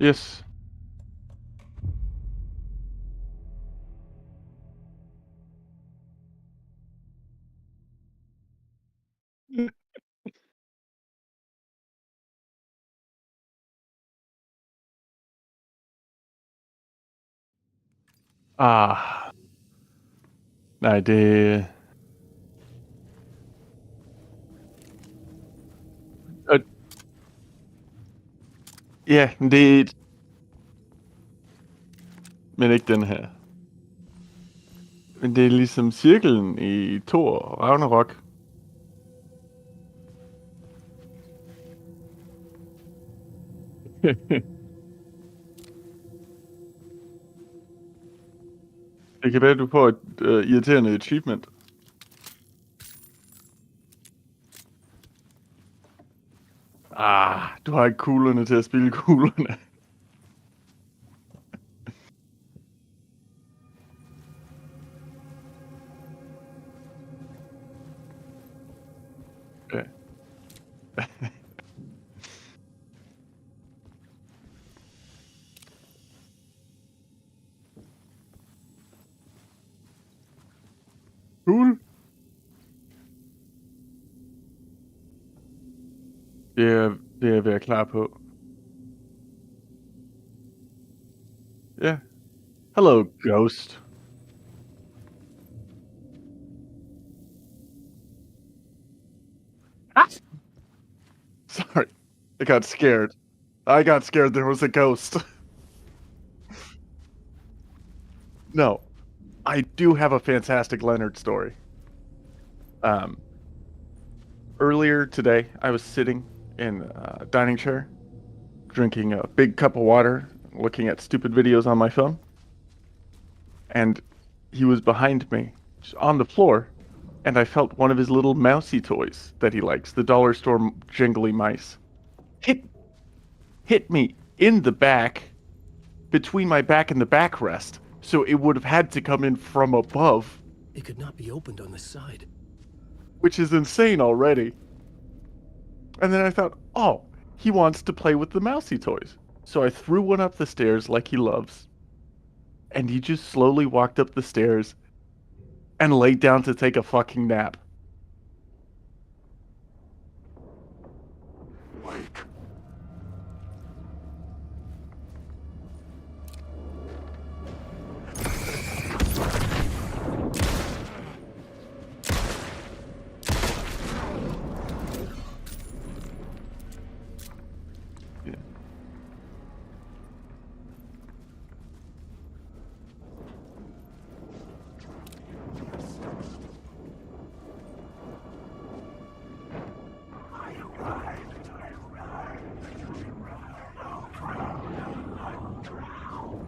Yes. Ah, nej, øh, ja, men ikke den her. Men det er ligesom cirklen i Thor og Ragnarok. Det kan være, du får et irriterende achievement. Ah, du har ikke kuglerne til at spille kuglerne. Ja. Cool. Det er jeg ved at klar på. Ja. Hello, ghost. Ah! Sorry. I got scared. I got scared there was a ghost. No. I do have a fantastic Leonard story. Um, Earlier today, I was sitting in a dining chair, drinking a big cup of water, looking at stupid videos on my phone, and he was behind me, just on the floor, and I felt one of his little mousy toys that he likes, the dollar store jingly mice, hit hit me in the back, between my back and the backrest, so it would have had to come in from above. It could not be opened on the side. Which is insane already. And then I thought, oh, he wants to play with the mousy toys. So I threw one up the stairs like he loves. And he just slowly walked up the stairs and laid down to take a fucking nap. Wake. Yeah.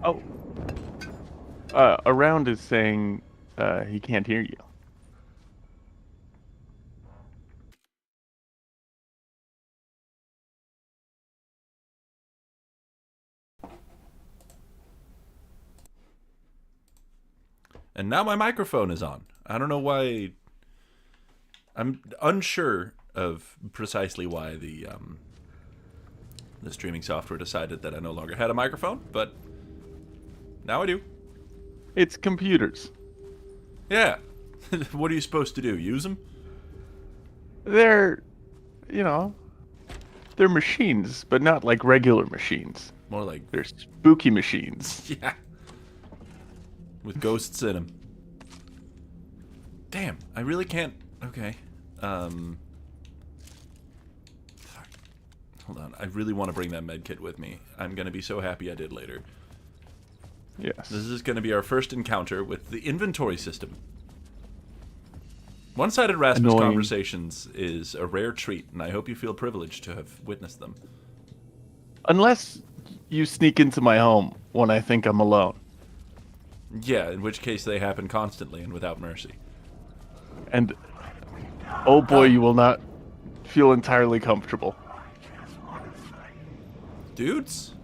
Oh. Around is saying he can't hear you. And now my microphone is on. I don't know why. I'm unsure of precisely why the streaming software decided that I no longer had a microphone, but now I do. It's computers. Yeah. What are you supposed to do? Use them? They're, you know, they're machines, but not like regular machines. More like, They're spooky machines. yeah, with ghosts in them. Damn, I really can't. Okay. Fuck. Hold on. I really want to bring that med kit with me. I'm gonna be so happy I did later. Yes. This is gonna be our first encounter with the inventory system. One-sided Rasmus Annoying. conversations is a rare treat, and I hope you feel privileged to have witnessed them. Unless you sneak into my home when I think I'm alone. Yeah, in which case they happen constantly and without mercy. And oh boy, you will not feel entirely comfortable. Dudes?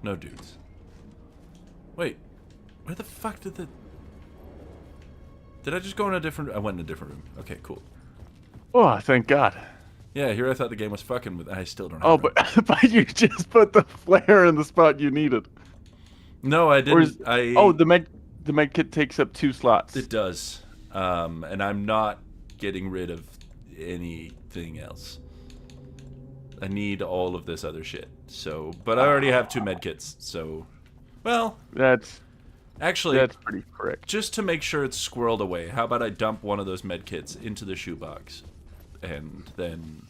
No dudes. Wait, where the fuck did the... Did I just go in a different... I went in a different room. Okay, cool. Oh, thank God. Yeah, here I thought the game was fucking with. I still don't have Oh, it but on. but you just put the flare in the spot you needed. No, I Or didn't. is I the med kit takes up 2 slots. It does, and I'm not getting rid of anything else. I need all of this other shit. So, but I already have 2 medkits. So, well, That's actually, that's pretty correct. just to make sure it's squirreled away, how about I dump one of those medkits into the shoebox, and then.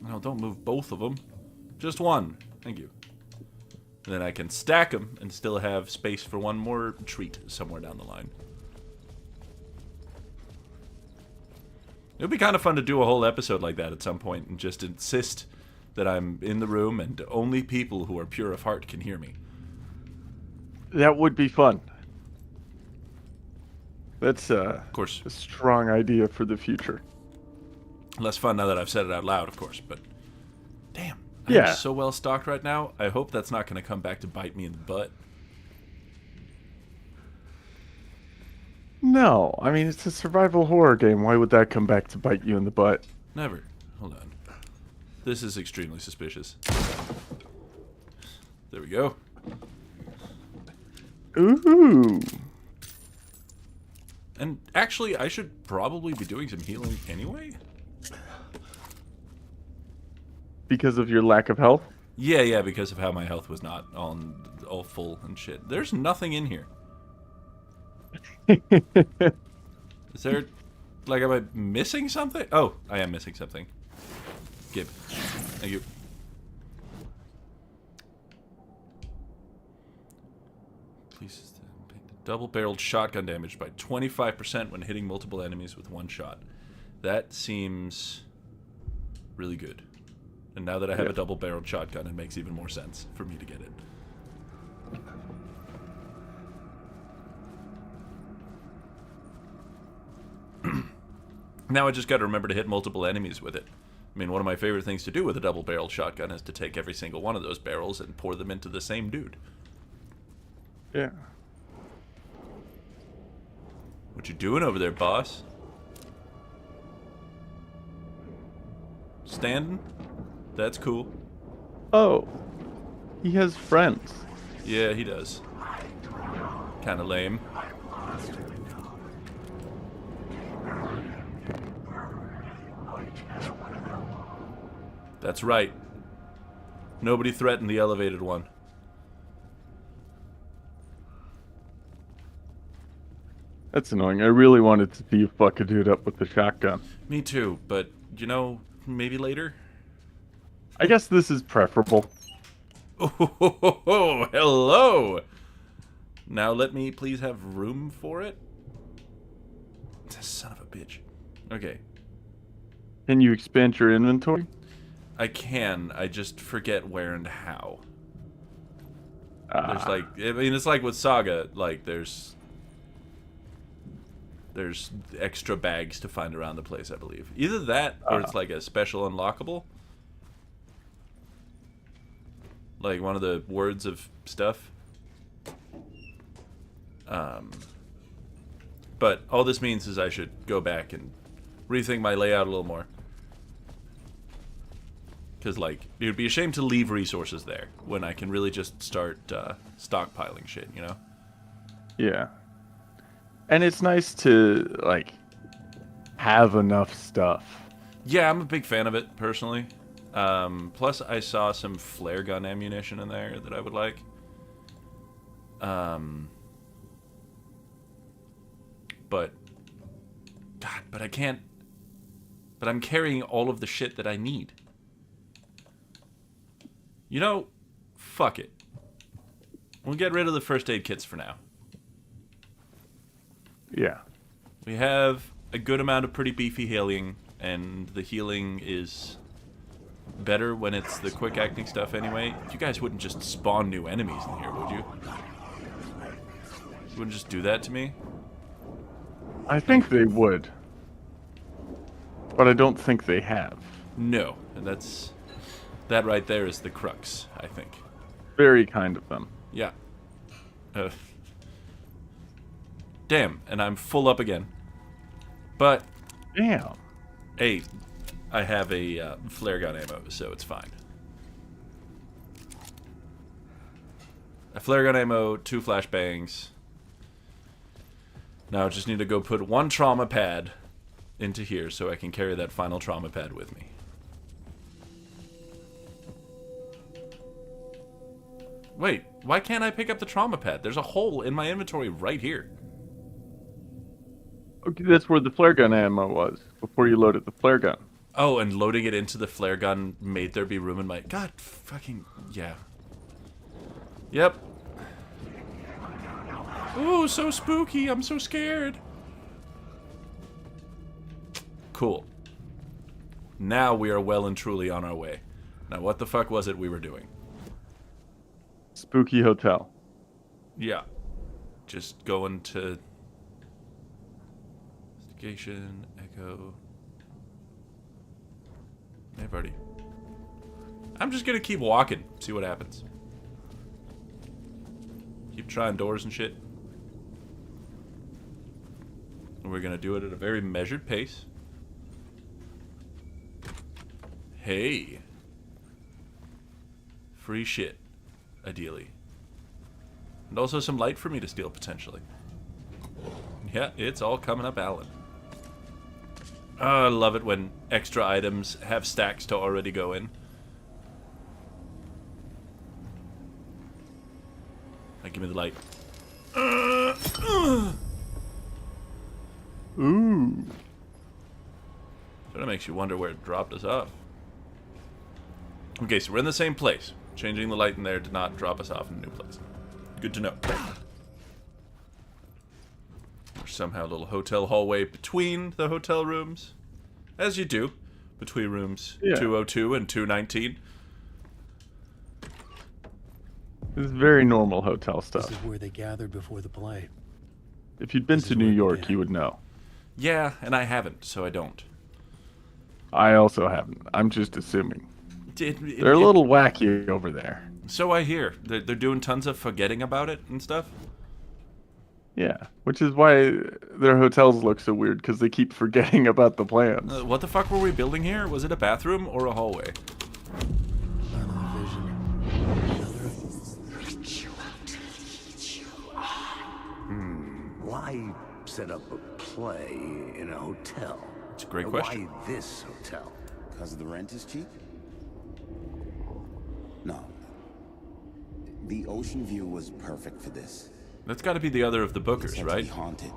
No, don't move both of them. Just one. Thank you. And then I can stack them and still have space for one more treat somewhere down the line. It would be kind of fun to do a whole episode like that at some point and just insist that I'm in the room and only people who are pure of heart can hear me. That would be fun. That's Of course, a strong idea for the future. less fun now that I've said it out loud, of course, but damn. Yeah. I'm so well stocked right now. I hope that's not going to come back to bite me in the butt. No, I mean it's a survival horror game. Why would that come back to bite you in the butt? Never. Hold on. This is extremely suspicious. There we go. Ooh. And actually, I should probably be doing some healing anyway. Because of your lack of health? Yeah, because of how my health was not all full and shit. There's nothing in here. Is there, like, am I missing something? Oh, I am missing something. Gib. Thank you. Please, double-barreled shotgun damage by 25% when hitting multiple enemies with one shot. That seems really good. And now that I have a double-barreled shotgun, it makes even more sense for me to get it. Now I just got to remember to hit multiple enemies with it. I mean, one of my favorite things to do with a double-barreled shotgun is to take every single one of those barrels and pour them into the same dude. Yeah. What you doing over there, boss? Standing? That's cool. Oh. He has friends. Yeah, he does. Kind of lame. That's right. Nobody threatened the elevated one. That's annoying. I really wanted to see you fuck a dude up with the shotgun. Me too, but, you know, maybe later? I guess this is preferable. Oh, hello! Now let me please have room for it. Son of a bitch. Okay. Can you expand your inventory? I can, I just forget where and how. There's like, I mean, it's like with Saga, like there's extra bags to find around the place, I believe. Either that, or it's like a special unlockable. Like one of the words of stuff. But all this means is I should go back and rethink my layout a little more. Because, like, it would be a shame to leave resources there when I can really just start stockpiling shit, you know? Yeah. And it's nice to, like, have enough stuff. Yeah, I'm a big fan of it, personally. Plus, I saw some flare gun ammunition in there that I would like. But, God, but I can't... But I'm carrying all of the shit that I need. You know, fuck it. We'll get rid of the first aid kits for now. Yeah. We have a good amount of pretty beefy healing, and the healing is better when it's the quick acting stuff anyway. You guys wouldn't just spawn new enemies in here, would you? You wouldn't just do that to me? I think they would. But I don't think they have. No, and that right there is the crux, I think. Very kind of them. Yeah. Damn, and I'm full up again. But, Damn. hey, I have a flare gun ammo, so it's fine. A flare gun ammo, 2 flashbangs. Now I just need to go put 1 trauma pad into here so I can carry that final trauma pad with me. Wait, why can't I pick up the trauma pad? There's a hole in my inventory right here. Okay, that's where the flare gun ammo was before you loaded the flare gun. Oh, and loading it into the flare gun made there be room in my... God fucking... Yeah. Yep. Ooh, so spooky. I'm so scared. Cool. Now we are well and truly on our way. Now, what the fuck was it we were doing? Spooky hotel. Yeah. Just going to... Investigation, Echo... I've already... I'm just gonna keep walking, see what happens. Keep trying doors and shit. And we're gonna do it at a very measured pace. Hey. Free shit, ideally. And also some light for me to steal, potentially. Yeah, it's all coming up, Alan. Oh, I love it when extra items have stacks to already go in. Now, give me the light. Ooh. Sort of makes you wonder where it dropped us off. Okay, so we're in the same place. Changing the light in there did not drop us off in a new place. Good to know. There's somehow a little hotel hallway between the hotel rooms. As you do. Between rooms 202 and 219. This is very normal hotel stuff. This is where they gathered before the play. If you'd been This to is New where it York, began. you would know. Yeah, and I haven't, so I don't. I also haven't. I'm just assuming. They're a little wacky over there. So I hear. They're doing tons of forgetting about it and stuff. Yeah, which is why their hotels look so weird, because they keep forgetting about the plans. What the fuck were we building here? Was it a bathroom or a hallway? Another vision. Why set up a play in a hotel? It's a great And question. Why this hotel? Because the rent is cheap? No. The ocean view was perfect for this. That's got to be the other of the It's bookers, said to right? be haunted.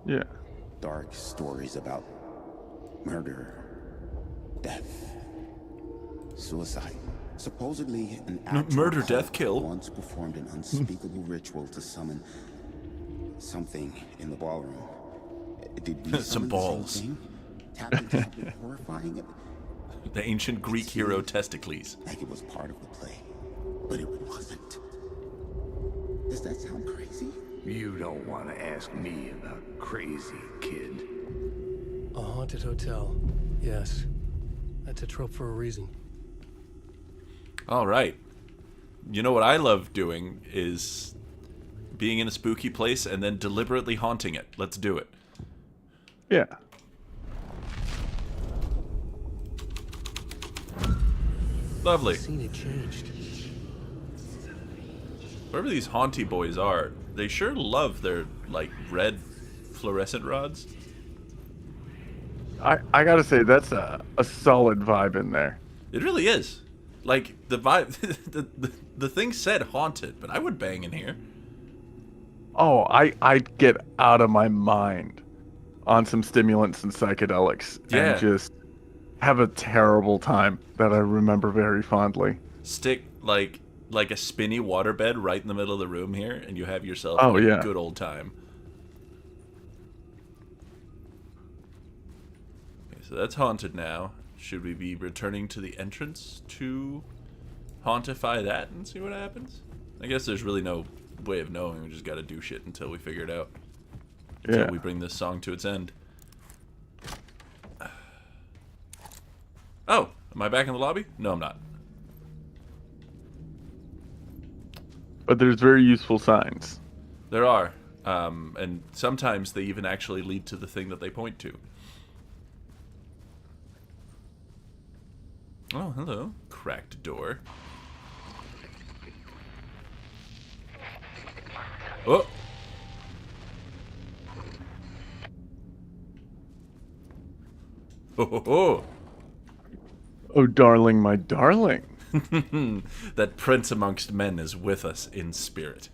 Yeah. Dark stories about murder, death, suicide. Supposedly, an actual murder, cult death, kill. once performed an unspeakable ritual to summon something in the ballroom. Did we Some summon balls. The same thing? Tap into something horrifying? The ancient Greek hero Testicles. Like it was part of the play, but it wasn't. Does that sound crazy? You don't want to ask me about crazy, kid. A haunted hotel. Yes. That's a trope for a reason. All right. You know what I love doing is being in a spooky place and then deliberately haunting it. Let's do it. Yeah. Lovely. The scene had changed. Whoever these haunty boys are, they sure love their, like, red fluorescent rods. I gotta say, that's a solid vibe in there. It really is. Like, the vibe... the thing said haunted, but I would bang in here. Oh, I'd get out of my mind on some stimulants and psychedelics Yeah. and just have a terrible time that I remember very fondly. Stick, like a spinny waterbed right in the middle of the room here, and you have yourself Oh, a yeah. good old time. Okay, so that's haunted now. Should we be returning to the entrance to hauntify that and see what happens? I guess there's really no way of knowing. We just got to do shit until we figure it out. Until Yeah. we bring this song to its end. Oh, am I back in the lobby? No, I'm not. But there's very useful signs. There are. And sometimes they even actually lead to the thing that they point to. Oh, hello. Cracked door. Oh! Oh, Oh, darling, my darling. that prince amongst men is with us in spirit.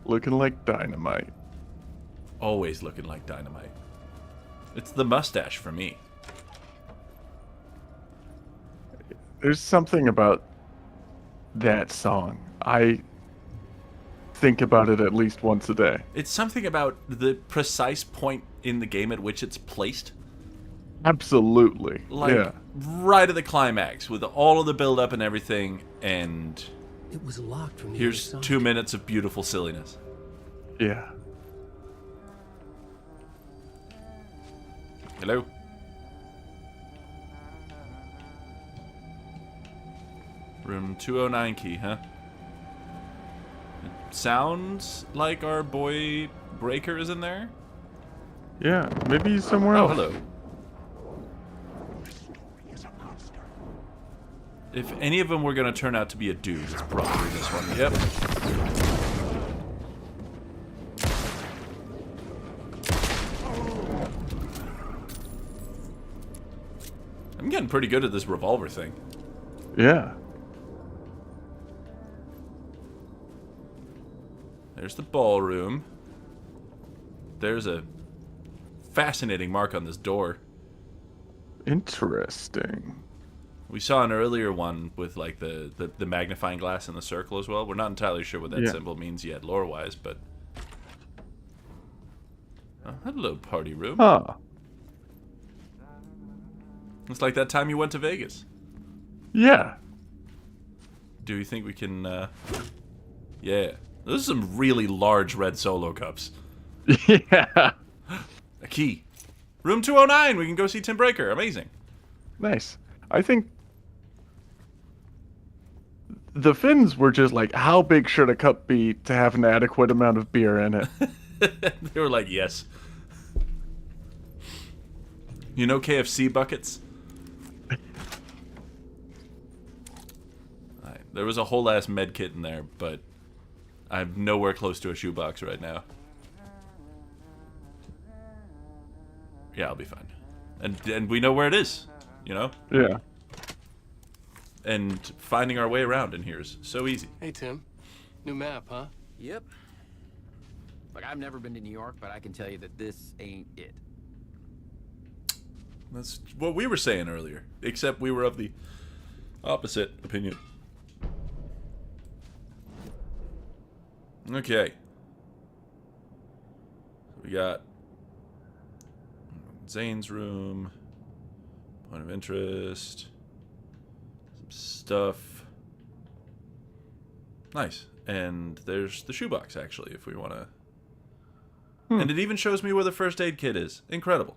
Looking like dynamite. Always looking like dynamite. It's the mustache for me. There's something about that song. I think about it at least once a day. It's something about the precise point in the game at which it's placed. Absolutely. Like, yeah. right at the climax, with all of the build-up and everything, and It was locked from the here's other side. 2 minutes of beautiful silliness. Yeah. Hello? Room 209 key, huh? It sounds like our boy Breaker is in there. Yeah. Maybe he's somewhere Oh, else. hello. If any of them were going to turn out to be a dude, it's probably this one. Yep. I'm getting pretty good at this revolver thing. Yeah. There's the ballroom. There's a fascinating mark on this door. Interesting. We saw an earlier one with like the magnifying glass in the circle as well. We're not entirely sure what that Yeah. symbol means yet, lore-wise, but... Oh, hello, party room. Huh. It's like that time you went to Vegas. Yeah. Do you think we can, Yeah. Those are some really large red solo cups. Yeah. A key. Room 209, we can go see Tim Breaker. Amazing. Nice. I think the Finns were just like, how big should a cup be to have an adequate amount of beer in it? They were like, yes. You know KFC buckets? Alright, there was a whole ass med kit in there, but I'm nowhere close to a shoebox right now. Yeah, I'll be fine. And we know where it is, you know? Yeah. And finding our way around in here is so easy. Hey, Tim. New map, huh? Yep. Like, I've never been to New York, but I can tell you that this ain't it. That's what we were saying earlier, except we were of the opposite opinion. Okay. We got Zane's room, point of interest, some stuff. Nice. And there's the shoebox, actually, if we want to. And it even shows me where the first aid kit is. Incredible.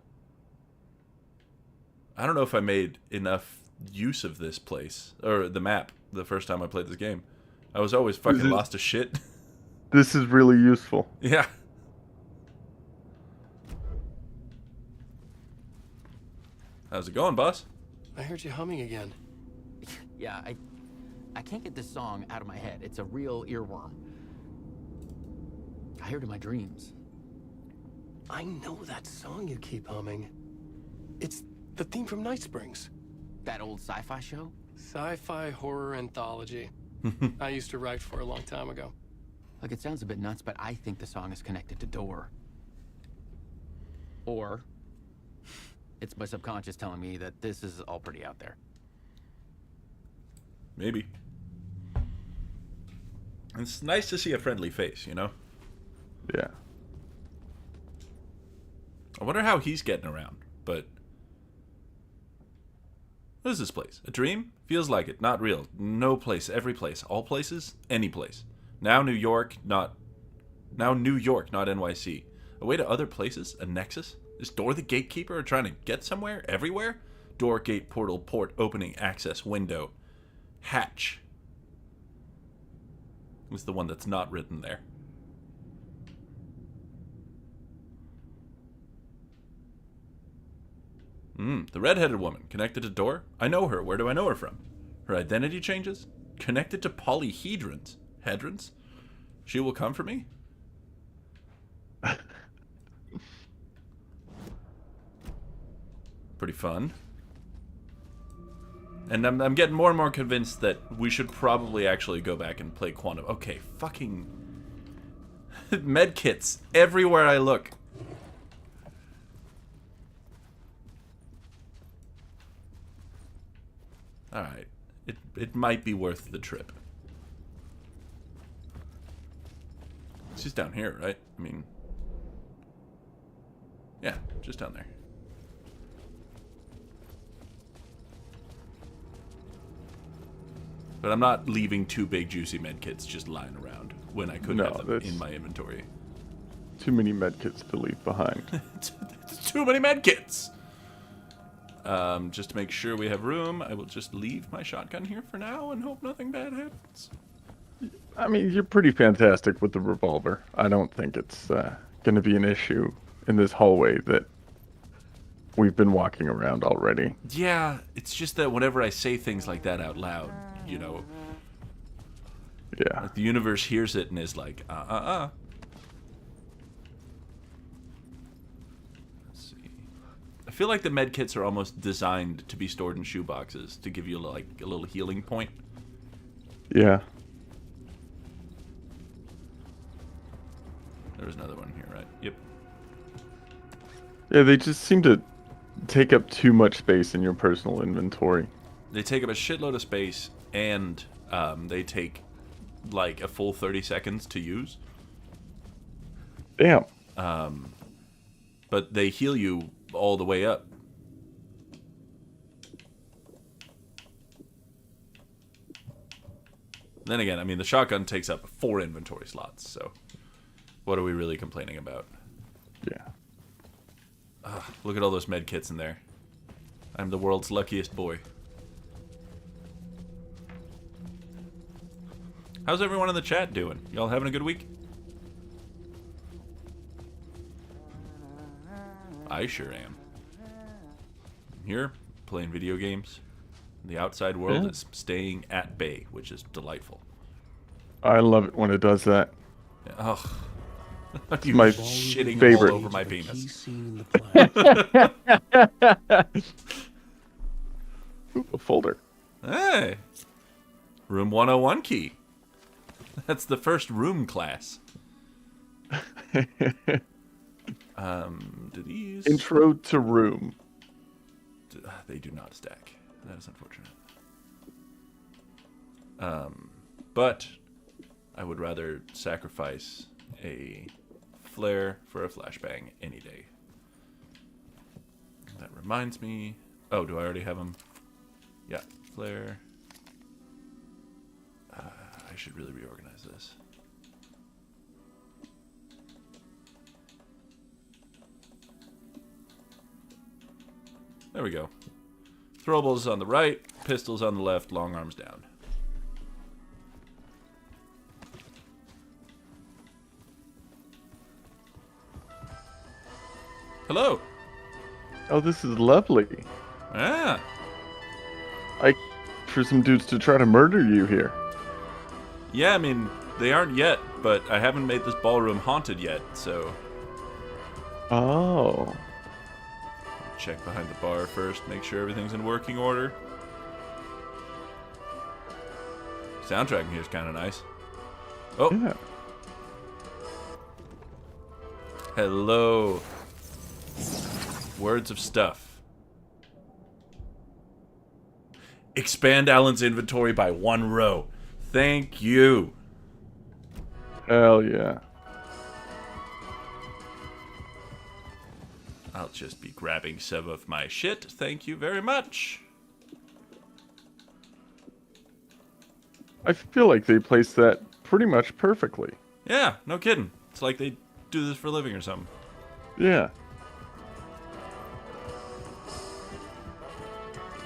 I don't know if I made enough use of this place, or the map, the first time I played this game. I was always fucking lost to shit. This is really useful. Yeah. How's it going, boss? I heard you humming again. Yeah, I can't get this song out of my head. It's a real earworm. I hear it in my dreams. I know that song you keep humming. It's the theme from Night Springs. That old sci-fi show? Sci-fi horror anthology. I used to write for a long time ago. Like, it sounds a bit nuts, but I think the song is connected to Door. Or it's my subconscious telling me that this is all pretty out there. Maybe. It's nice to see a friendly face, you know? Yeah. I wonder how he's getting around, but... What is this place? A dream? Feels like it. Not real. No place. Every place. All places? Any place. Now New York, not NYC. A way to other places? A nexus? Is Door the gatekeeper or trying to get somewhere? Everywhere? Door, gate, portal, port, opening, access, window. Hatch. Was the one that's not written there. The red-headed woman. Connected to door? I know her. Where do I know her from? Her identity changes? Connected to polyhedrons. Hedrons? She will come for me? Pretty fun. And I'm getting more and more convinced that we should probably actually go back and play Quantum. Okay, fucking... medkits everywhere I look. Alright. It might be worth the trip. It's just down here, right? I mean... yeah, just down there. But I'm not leaving 2 big juicy medkits just lying around when I could have them in my inventory. Too many medkits to leave behind. It's too many medkits! Just to make sure we have room, I will just leave my shotgun here for now and hope nothing bad happens. I mean, you're pretty fantastic with the revolver. I don't think it's going to be an issue in this hallway that we've been walking around already. Yeah, it's just that whenever I say things like that out loud, you know, Yeah. like the universe hears it and is like, Let's see. I feel like the med kits are almost designed to be stored in shoe boxes to give you like a little healing point. Yeah. There was another one here, right? Yep. Yeah, they just seem to take up too much space in your personal inventory. They take up a shitload of space, and they take like a full 30 seconds to use. Damn. But they heal you all the way up. Then again, I mean, the shotgun takes up 4 inventory slots, so what are we really complaining about? Yeah. Look at all those med kits in there. I'm the world's luckiest boy. How's everyone in the chat doing? Y'all having a good week? I sure am. I'm here, playing video games. The outside world is staying at bay, which is delightful. I love it when it does that. Ugh. It's You my shitting favorite. all over my penis. Ooh, a folder. Hey! Room 101 key. That's the first room class. Do these... Intro to room. They do not stack. That is unfortunate. But I would rather sacrifice a flare for a flashbang any day. That reminds me... oh, do I already have them? Yeah, flare. I should really reorganize this. There we go. Throwables on the right, pistols on the left, long arms down. Hello. Oh, this is lovely. Ah. For some dudes to try to murder you here. Yeah, I mean, they aren't yet, but I haven't made this ballroom haunted yet, so... Oh. check behind the bar first, make sure everything's in working order. Soundtrack in here is kind of nice. Oh. Yeah. Hello. Words of stuff. Expand Alan's inventory by 1 row. Thank you. Hell yeah. I'll just be grabbing some of my shit. Thank you very much. I feel like they placed that pretty much perfectly. Yeah, no kidding. It's like they do this for a living or something. Yeah.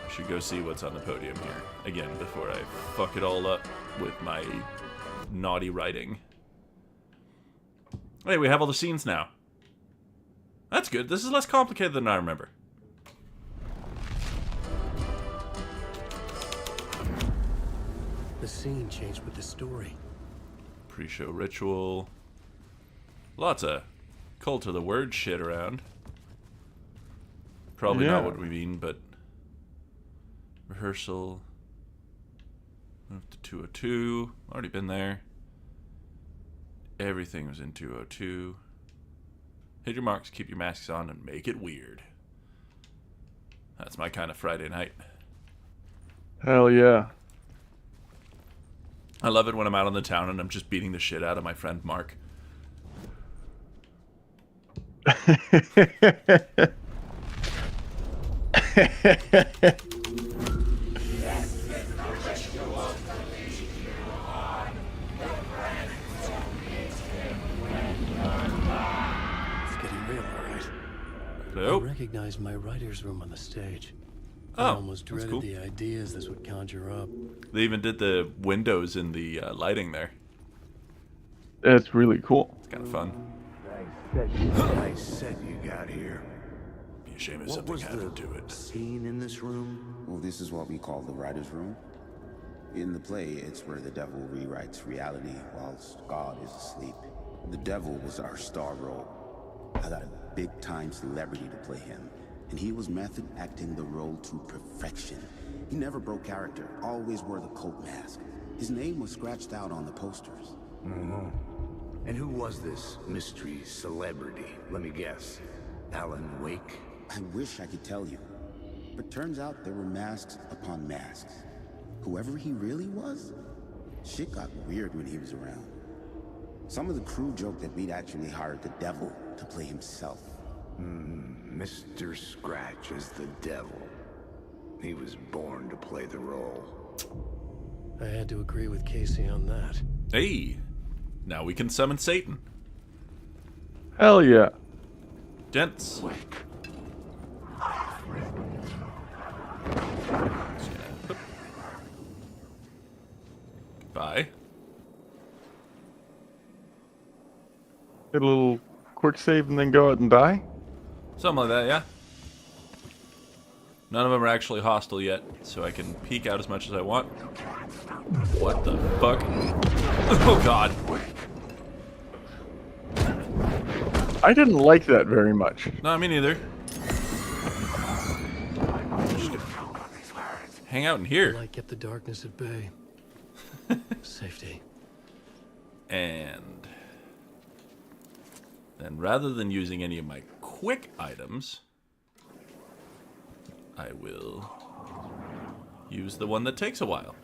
I should go see what's on the podium here. Again, before I fuck it all up with my naughty writing. Hey, we have all the scenes now. That's good. This is less complicated than I remember. The scene changed with the story. Pre-show ritual. Lots of cult of the word shit around. Probably not Yeah. what we mean, but rehearsal. Move to 202. Already been there. Everything was in 202. Hit your marks, keep your masks on, and make it weird. That's my kind of Friday night. Hell yeah. I love it when I'm out on the town and I'm just beating the shit out of my friend Mark. It's getting real, all right. I Hello? recognized my writer's room on the stage. I Oh, almost that's dreaded cool. the ideas this would conjure up. They even did the windows in the lighting there. That's really cool. It's kind of fun. Nice set you got here. Be a shame if What something was the happened to it. scene in this room? Well, this is what we call the writer's room. In the play, it's where the devil rewrites reality whilst God is asleep. The devil was our star role. I got a big-time celebrity to play him, and he was method acting the role to perfection. He never broke character, always wore the cult mask. His name was scratched out on the posters. And who was this mystery celebrity? Let me guess. Alan Wake? I wish I could tell you, but turns out there were masks upon masks. Whoever he really was, shit got weird when he was around. Some of the crew joked that we'd actually hired the devil to play himself. Mr. Scratch is the devil. He was born to play the role. I had to agree with Casey on that. Hey, now we can summon Satan. Hell yeah. Gents. Goodbye. Get a little quick save and then go out and die? Something like that, yeah. None of them are actually hostile yet, so I can peek out as much as I want. What the fuck? Oh god. I didn't like that very much. No, me neither. Just gonna hang out in here. Light kept the darkness at bay. Safety. And then rather than using any of my quick items, I will use the one that takes a while.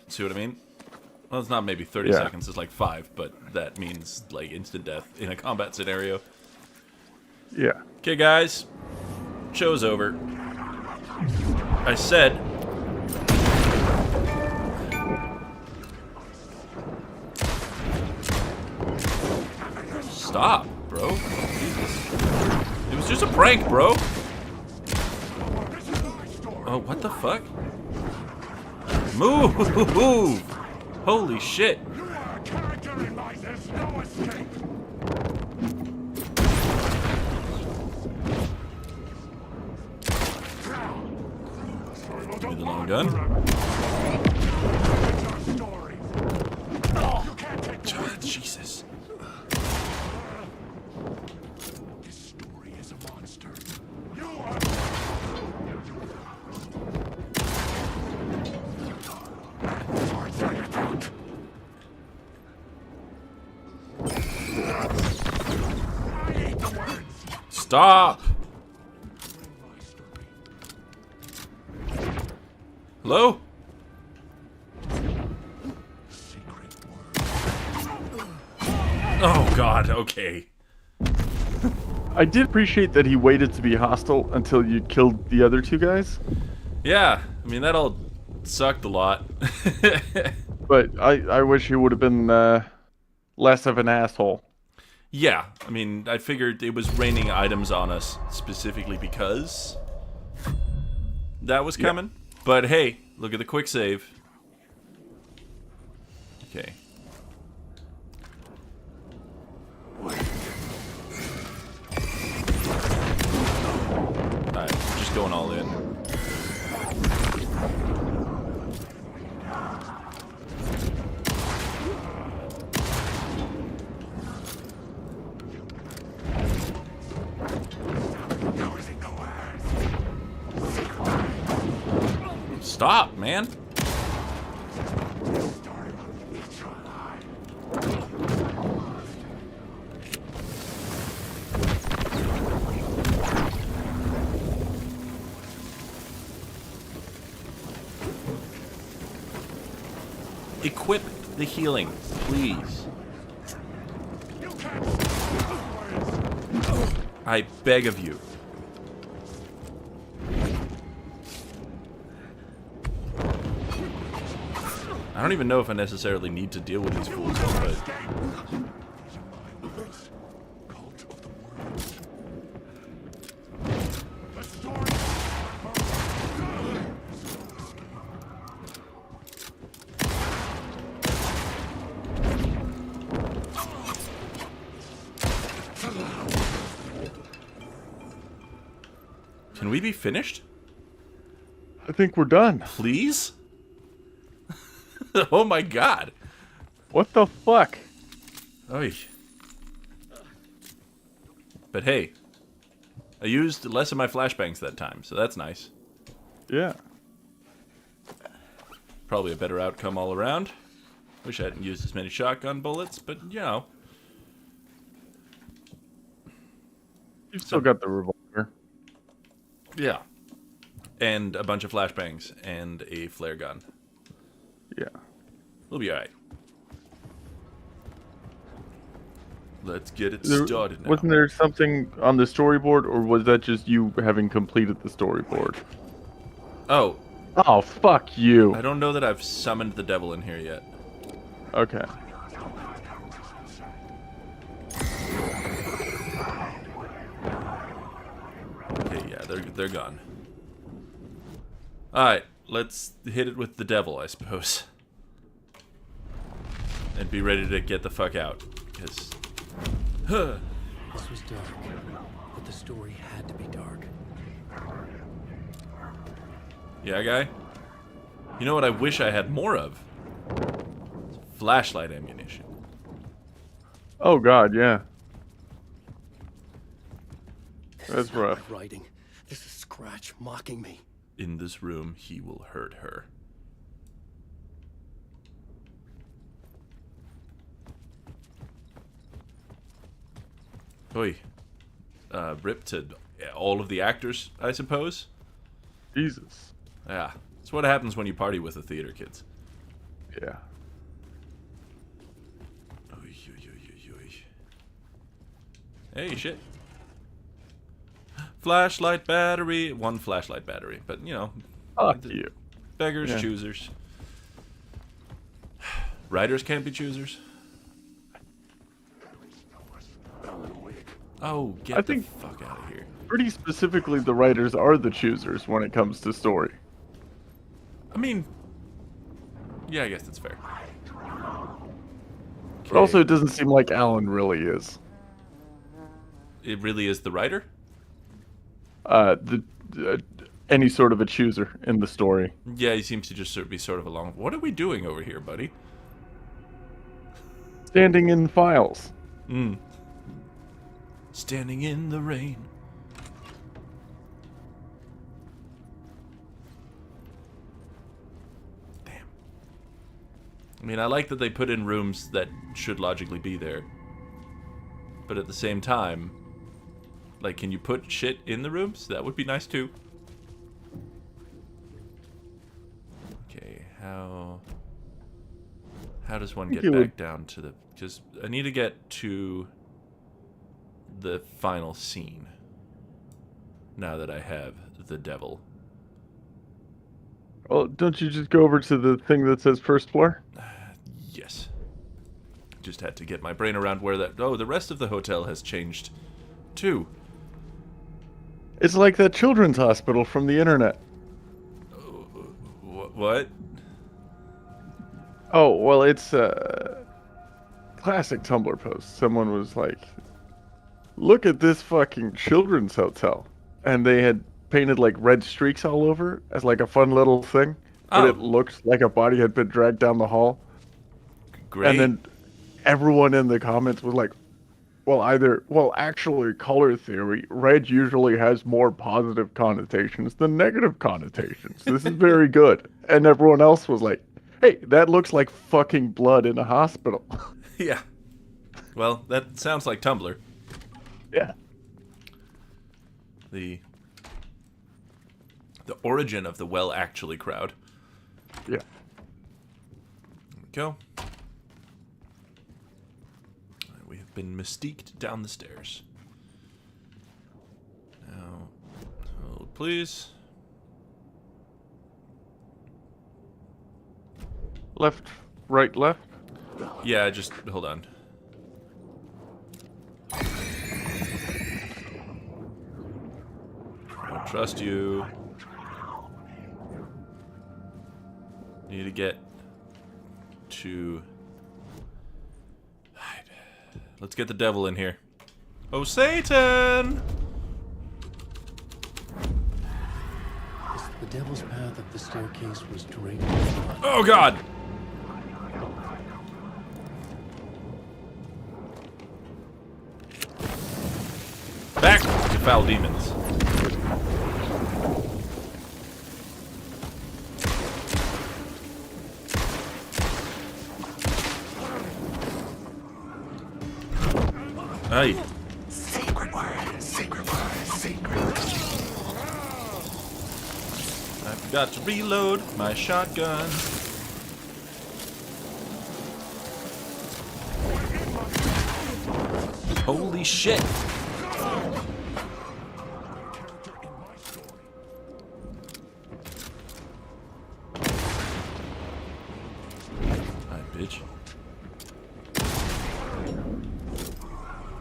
See what I mean? Well, it's not maybe 30 Yeah. seconds, it's like 5, but that means like instant death in a combat scenario. Yeah. Okay, guys. Show's over. I said... Stop, bro. Jesus. It was just a prank, bro. Oh, what the fuck? Move! Holy shit. Give me the long gun. Jesus. Stop! Hello? Oh god, okay. I did appreciate that he waited to be hostile until you'd killed the other two guys. Yeah, I mean, that all sucked a lot. But I wish he would have been less of an asshole. Yeah, I mean, I figured it was raining items on us specifically because that was coming. But hey, look at the quick save. Okay. Alright, just going all in. Stop, man. Equip the healing, please. I beg of you. I don't even know if I necessarily need to deal with these fools, but... Can we be finished? I think we're done. Please? Oh my god. What the fuck? Oy. But hey, I used less of my flashbangs that time, so that's nice. Yeah. Probably a better outcome all around. Wish I hadn't used as many shotgun bullets, but you know. You've still got the revolver. Yeah. And a bunch of flashbangs and a flare gun. Yeah. We'll be alright. Let's get it started now. Wasn't there something on the storyboard, or was that just you having completed the storyboard? Oh, Oh, fuck you. I don't know that I've summoned the devil in here yet. Okay. Okay, yeah, they're gone. Alright, let's hit it with the devil, I suppose. And be ready to get the fuck out. Because... This was dark, but the story had to be dark. Yeah, guy? You know what I wish I had more of? Flashlight ammunition. Oh god, yeah. This That's is not rough. my writing. This is Scratch mocking me. In this room, he will hurt her. Oi. Rip to all of the actors, I suppose? Jesus. Yeah. That's what happens when you party with the theater kids. Yeah. Oy, oy, oy, oy, oy. Hey, shit. Flashlight battery. One flashlight battery. But, you know. Fuck you. Beggars, Yeah. choosers. Writers can't be choosers. Oh, get I the think- fuck out of here. Pretty specifically, the writers are the choosers when it comes to story. I mean, yeah, I guess that's fair. But also, it doesn't seem like Alan really is. It really is the writer? Any sort of a chooser in the story. Yeah, he seems to just be sort of along. What are we doing over here, buddy? Standing in files. Standing in the rain. Damn. I mean, I like that they put in rooms that should logically be there. But at the same time, like, can you put shit in the rooms? That would be nice too. Okay, how does one get you back would- down to the... Because I need to get to the final scene. Now that I have the devil. Well, don't you just go over to the thing that says first floor? Yes. Just had to get my brain around where that... Oh, the rest of the hotel has changed too. It's like that children's hospital from the internet. What? Oh, well, it's a classic Tumblr post. Someone was like, look at this fucking children's hotel. And they had painted like red streaks all over as like a fun little thing. But Oh. it looked like a body had been dragged down the hall. Great. And then everyone in the comments was like, Actually, color theory, red usually has more positive connotations than negative connotations. This is very good. And everyone else was like, hey, that looks like fucking blood in a hospital. Yeah. Well, that sounds like Tumblr. Yeah. The origin of the well actually crowd. Yeah. There we go. We have been mystiqued down the stairs. Now, hold please. Left, right, left. Yeah, just hold on. I don't trust you. Need to get to... Let's get the devil in here. Oh, Satan! The devil's path up the staircase was draped. Oh, God! Back to foul demons. Hey. Secret word, secret word, secret. I forgot to reload my shotgun. Holy shit. Hi, bitch.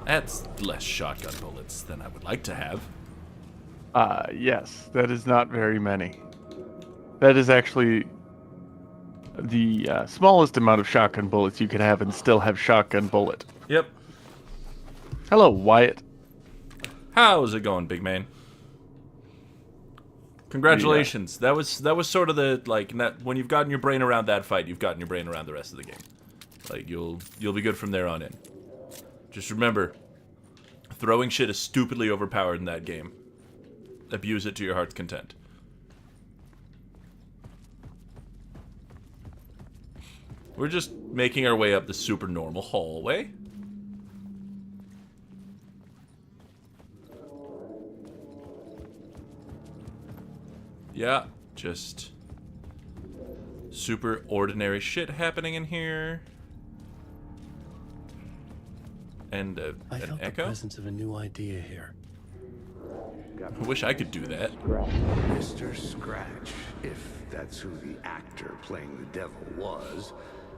That's less shotgun bullets than I would like to have. Yes, that is not very many. That is actually the smallest amount of shotgun bullets you could have and still have shotgun bullet. Yep. Hello, Wyatt. How's it going, big man? Congratulations. That was sort of the when you've gotten your brain around that fight, you've gotten your brain around the rest of the game. Like you'll be good from there on in. Just remember, throwing shit is stupidly overpowered in that game. Abuse it to your heart's content. We're just making our way up the super normal hallway. Yeah, just super ordinary shit happening in here. And I an felt the echo? presence of a new idea here. I wish I could do that. Mr. Scratch, if that's who the actor playing the devil was,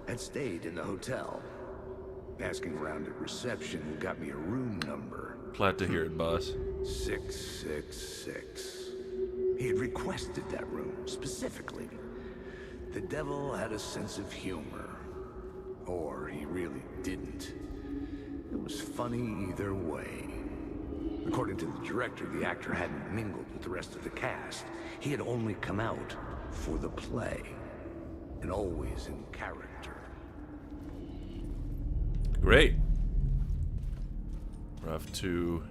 had stayed in the hotel. Asking around at reception got me a room number. Glad to hear it, boss. 666. He had requested that room, specifically. The devil had a sense of humor. Or he really didn't. It was funny either way. According to the director, the actor hadn't mingled with the rest of the cast. He had only come out for the play. And always in character. Great. We're off to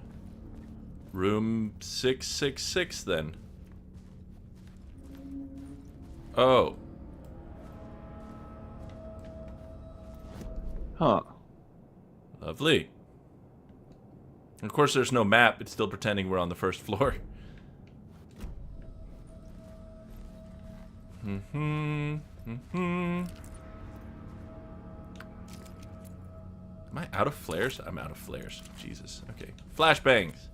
room 666 then. Oh. Huh. Lovely. Of course, there's no map. It's still pretending we're on the first floor. Am I out of flares? I'm out of flares. Jesus. Okay. Flashbangs.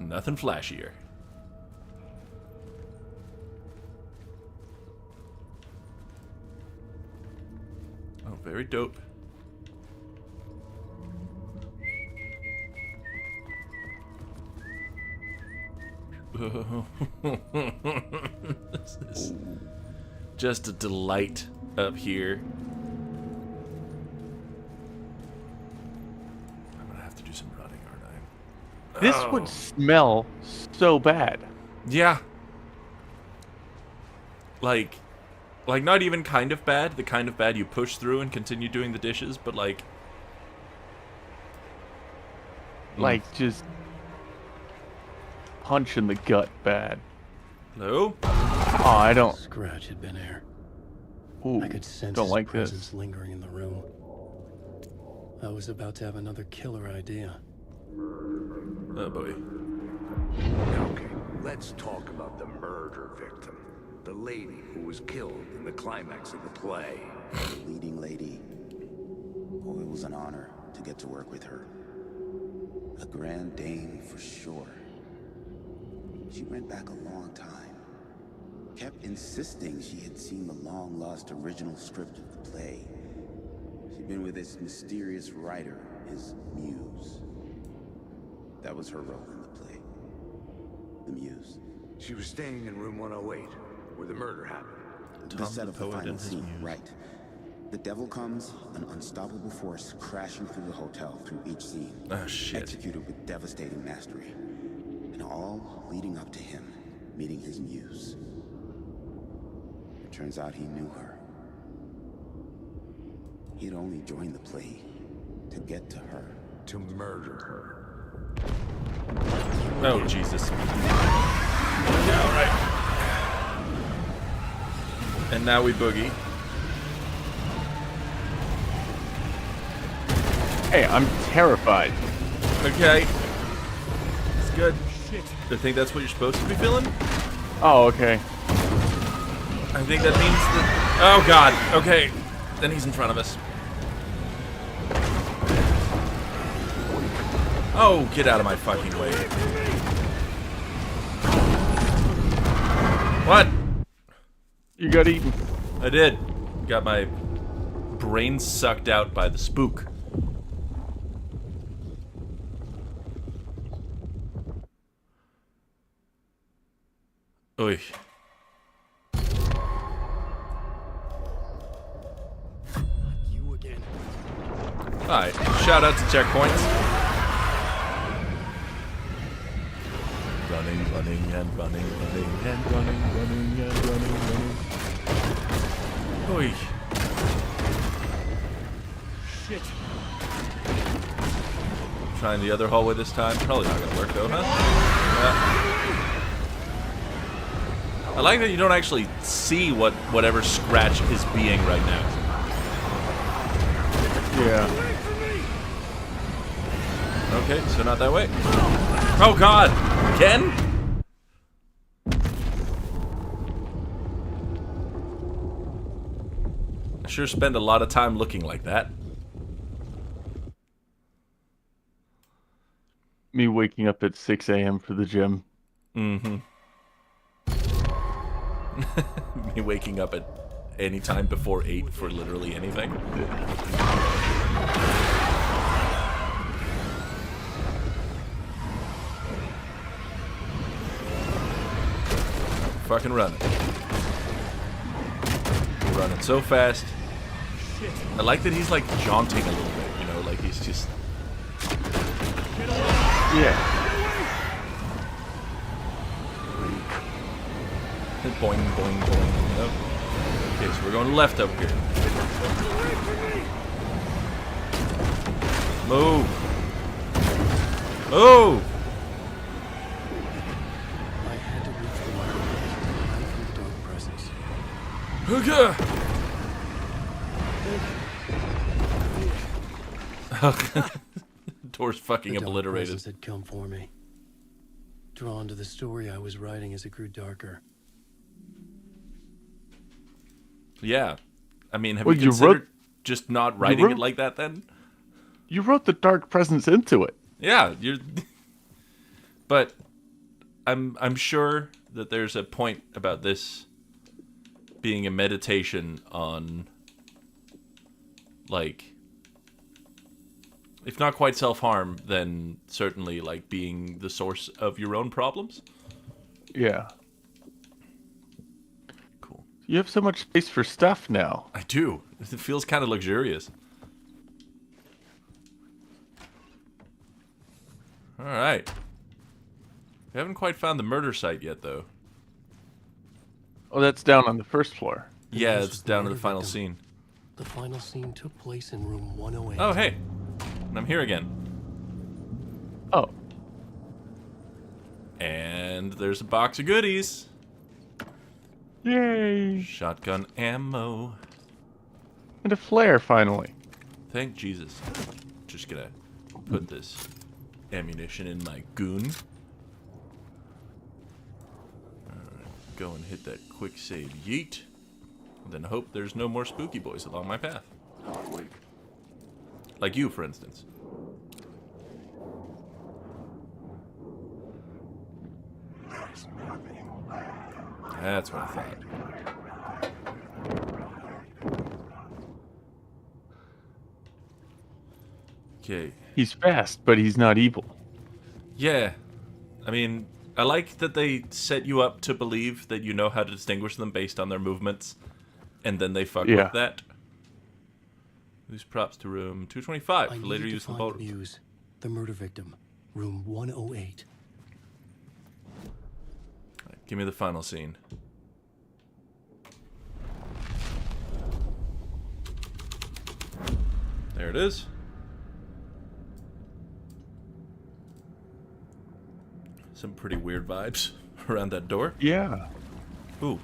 Nothing flashier. Oh, very dope. This is just a delight up here. I'm gonna have to do some running, aren't I? This Oh. would smell so bad. Yeah. Like not even kind of bad, the kind of bad you push through and continue doing the dishes, but like Like, just punch in the gut bad. Hello? Oh, I don't. Scratch had been here. Ooh, I could sense don't his like presence this. lingering in the room. I was about to have another killer idea. Oh boy. Okay, let's talk about the murder victim. The lady who was killed in the climax of the play. The leading lady. Oh, it was an honor to get to work with her. A grand dame for sure. She went back a long time. Kept insisting she had seen the long-lost original script of the play. She'd been with this mysterious writer, his muse. That was her role in the play. The muse. She was staying in room 108, where the murder happened. The set of the poet final and his scene, muse. right. The devil comes, an unstoppable force crashing through the hotel through each scene. Oh, shit. Executed with devastating mastery. And all leading up to him meeting his muse. It turns out he knew her. He'd only joined the play to get to her. To murder her. Oh, Jesus. Yeah, alright. And now we boogie. Hey, I'm terrified. Okay. It's good. I think that's what you're supposed to be feeling. Oh, okay. I think that means that... Oh, God. Okay. Then he's in front of us. Oh, get out of my fucking way. What? You got eaten. I did. Got my brain sucked out by the spook. Oy. You again. Alright, shout out to checkpoints. Running and running and running and running. Oy. Shit. Trying the other hallway this time. Probably not gonna work though, huh? I like that you don't actually see whatever scratch is being right now. Yeah. Okay, so not that way. Oh God! Again? I sure spend a lot of time looking like that. Me waking up at 6 a.m. for the gym. Mm-hmm. Me waking up at any time before 8 for literally anything. Fucking running. Running so fast. I like that he's like jaunting a little bit, you know, like he's just... Yeah. Boing, boing, boing. Nope. Okay, so we're going left up here. Move. Move. I had to reach the microphone from the dark presence. Door's fucking The dark obliterated. presence had come for me. Drawn to the story I was writing as it grew darker. Yeah. I mean, have Well, you you considered wrote- just not writing it wrote- like that then? You wrote the dark presence into it. Yeah, you're... But I'm sure that there's a point about this being a meditation on, like, if not quite self-harm, then certainly, like, being the source of your own problems. Yeah. Cool. You have so much space for stuff now. I do. It feels kind of luxurious. Alright. We haven't quite found the murder site yet, though. Oh, that's down on the first floor. Yeah, this it's was the down to the murder final victim. scene. The final scene took place in room 108. Oh, hey. And I'm here again. Oh, And there's a box of goodies. yay! Shotgun ammo. And a flare, finally. Thank Jesus. Just gonna put this ammunition in my goon. Alright, go and hit that quick save yeet. And then hope there's no more spooky boys along my path. Like you, for instance. That's what I thought. Okay. He's fast, but he's not evil. Yeah. I mean, I like that they set you up to believe that you know how to distinguish them based on their movements, and then they fuck Yeah. with that. Who's props to room 225 I for later needed to use in find boat. the Muse, the murder victim, room 108. Right, give me the final scene. There it is. Some pretty weird vibes around that door. Yeah. Ooh.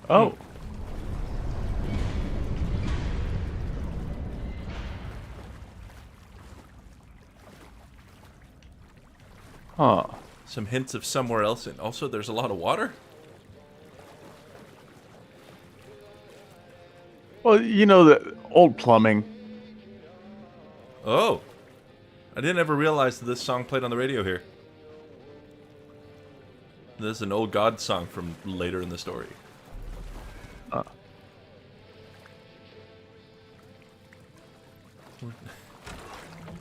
Oh. Huh. Some hints of somewhere else in. Also, there's a lot of water. Well, you know, the old plumbing. Oh. I didn't ever realize that this song played on the radio here. This is an old God song from later in the story.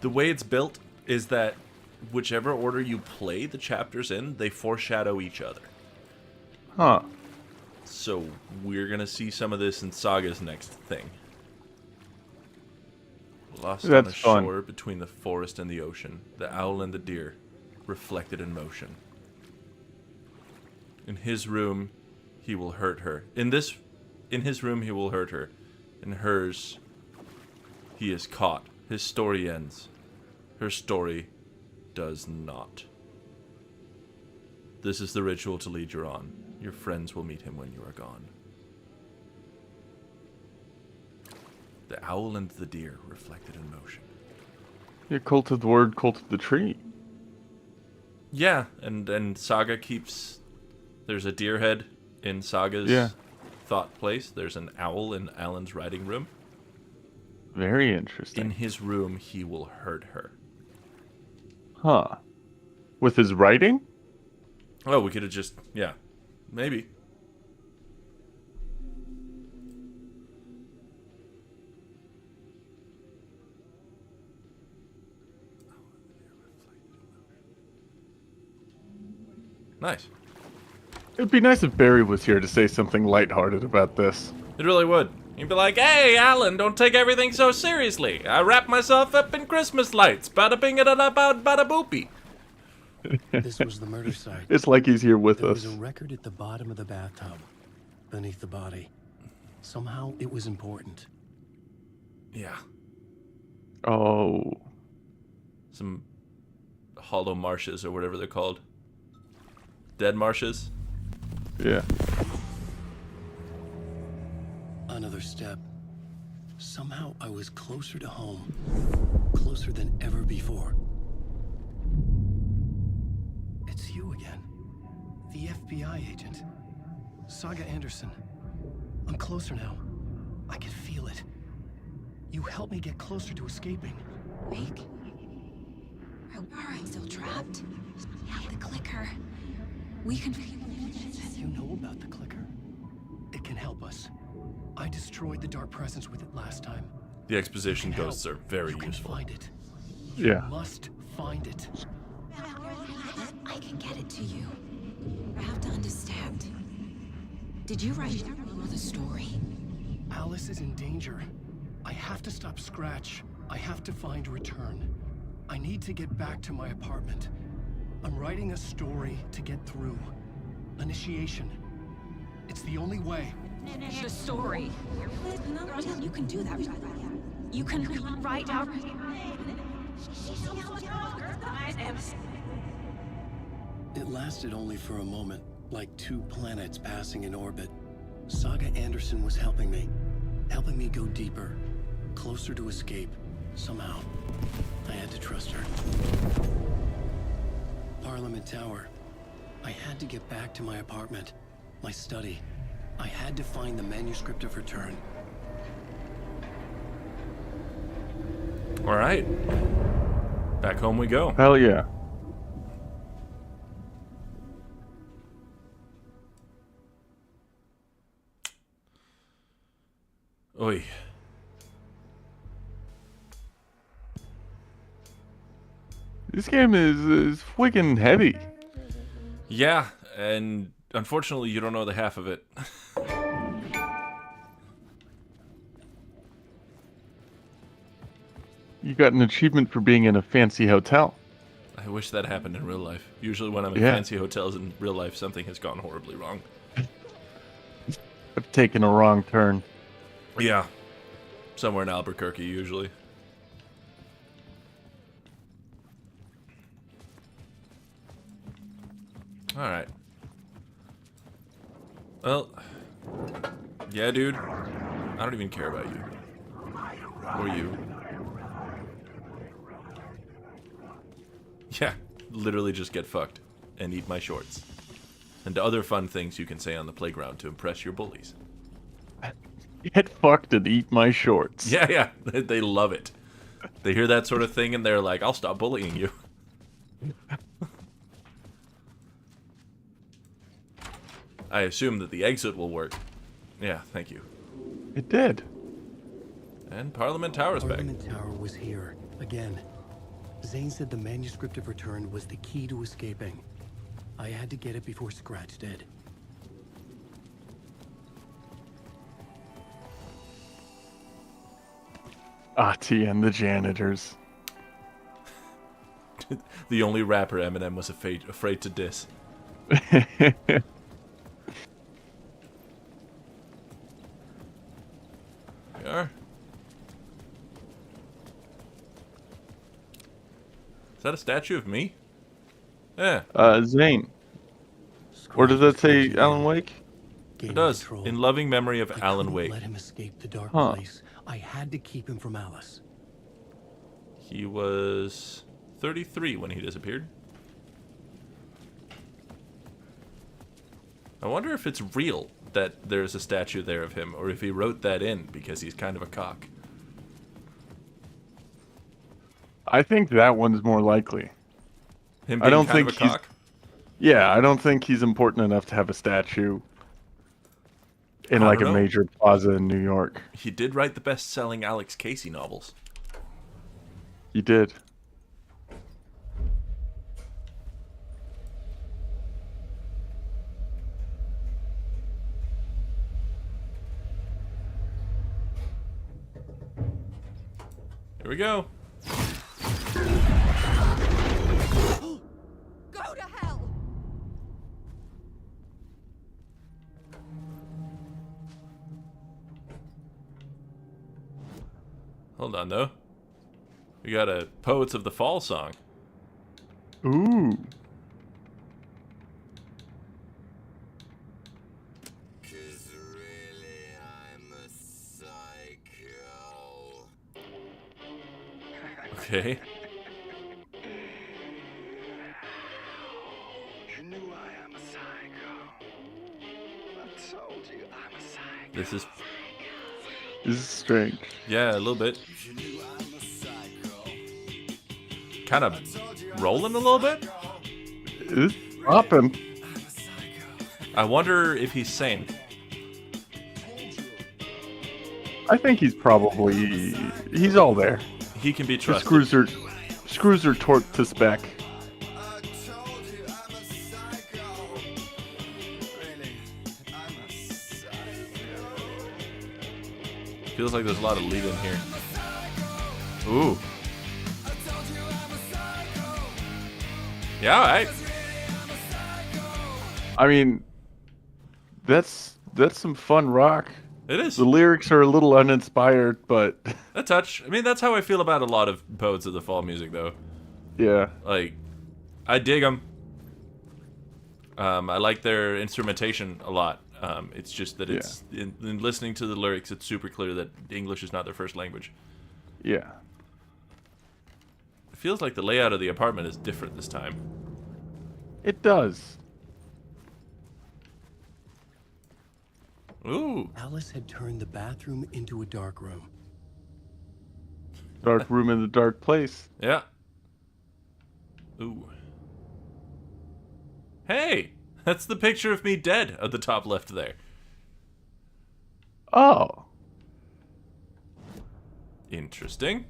The way it's built is that whichever order you play the chapters in, they foreshadow each other. Huh. So we're gonna see some of this in Saga's next thing. Lost on That's a fun. shore between the forest and the ocean, the owl and the deer, reflected in motion. In his room, he will hurt her. In his room, he will hurt her. In hers, he is caught. His story ends. Her story does not. This is the ritual to lead you on. Your friends will meet him when you are gone. The owl and the deer reflected in motion. Yeah, cult of the word, cult of the tree. Yeah, and Saga keeps... There's a deer head in Saga's thought place. There's an owl in Alan's writing room. Very interesting. In his room, he will hurt her. Huh. With his writing? Oh, we could have just... Yeah. Maybe. Nice. It'd be nice if Barry was here to say something lighthearted about this. It really would. You'd be like, hey, Alan, don't take everything so seriously. I wrap myself up in Christmas lights. Bada bing it about bada boopy. This was the murder site. It's like he's here with There us. was a record at the bottom of the bathtub, beneath the body. Somehow it was important. Yeah. Oh. Some hollow marshes or whatever they're called. Dead marshes. Yeah. Another step. Somehow I was closer to home. Closer than ever before. It's you again. The FBI agent. Saga Anderson. I'm closer now. I can feel it. You helped me get closer to escaping. Wake? Are I still trapped? I have the clicker. We can... You know about the clicker. It can help us. I destroyed the dark presence with it last time. The exposition It can ghosts help. are very You can useful. find it. Yeah. Must find it. I can get it to you. I have to understand. Did you write the story? Alice is in danger. I have to stop Scratch. I have to find Return. I need to get back to my apartment. I'm writing a story to get through. Initiation. It's the only way. The story. You can do that. You can write out. It lasted only for a moment, like two planets passing in orbit. Saga Anderson was helping me go deeper, closer to escape. Somehow, I had to trust her. Parliament Tower. I had to get back to my apartment, my study. I had to find the manuscript of Return. All right. Back home we go. Hell yeah. Oi. This game is freaking heavy. Yeah, and unfortunately you don't know the half of it. You got an achievement for being in a fancy hotel. I wish that happened in real life. Usually when I'm in Yeah. fancy hotels in real life, something has gone horribly wrong. I've taken a wrong turn. Yeah. Somewhere in Albuquerque, usually. Alright. Well, yeah, dude. I don't even care about you. Or you. Yeah, literally just get fucked and eat my shorts. And other fun things you can say on the playground to impress your bullies. Get fucked and eat my shorts. Yeah, yeah, they love it. They hear that sort of thing and they're like, I'll stop bullying you. I assume that the exit will work. Yeah, thank you. It did. And Parliament Tower's back. Parliament Tower was here, again. Zane said the manuscript of Return was the key to escaping. I had to get it before Scratch did. Ati and the janitors. The only rapper Eminem was afraid to diss. We are. Is that a statue of me? Yeah, Zane. Or does that say Alan Wake? it does. In loving memory of Alan Wake. Let him escape the dark Huh. place. I had to keep him from Alice. He was 33 when he disappeared. I wonder if it's real that there's a statue there of him, or if he wrote that in because he's kind of a cock. I think that one's more likely. Him I being don't kind think of a he's- cock? Yeah, I don't think he's important enough to have a statue in I like a don't know. major plaza in New York. He did write the best-selling Alex Casey novels. He did. Here we go. Go to hell! Hold on, though. We got a Poets of the Fall song. Ooh. Okay. You knew I am a psycho. I told you I'm a psycho. This is, This is strange. yeah, a little bit. Kind of rolling a little bit. It's popping. I wonder if he's sane. I think he's probably he's all there. He can be His trusted. screws are torqued to spec. Feels like there's a lot of lead in here. Ooh. Yeah, alright. I mean, that's some fun rock. It is. The lyrics are a little uninspired, but A touch. I mean, that's how I feel about a lot of Poets of the Fall music, though. yeah. Like, I dig them. I like their instrumentation a lot. It's just that it's in listening to the lyrics, it's super clear that English is not their first language. Yeah. It feels like the layout of the apartment is different this time. It does. Ooh. Alice had turned the bathroom into a dark room. Dark room in the dark place. Yeah. Ooh. Hey! That's the picture of me dead at the top left there. Oh. Interesting.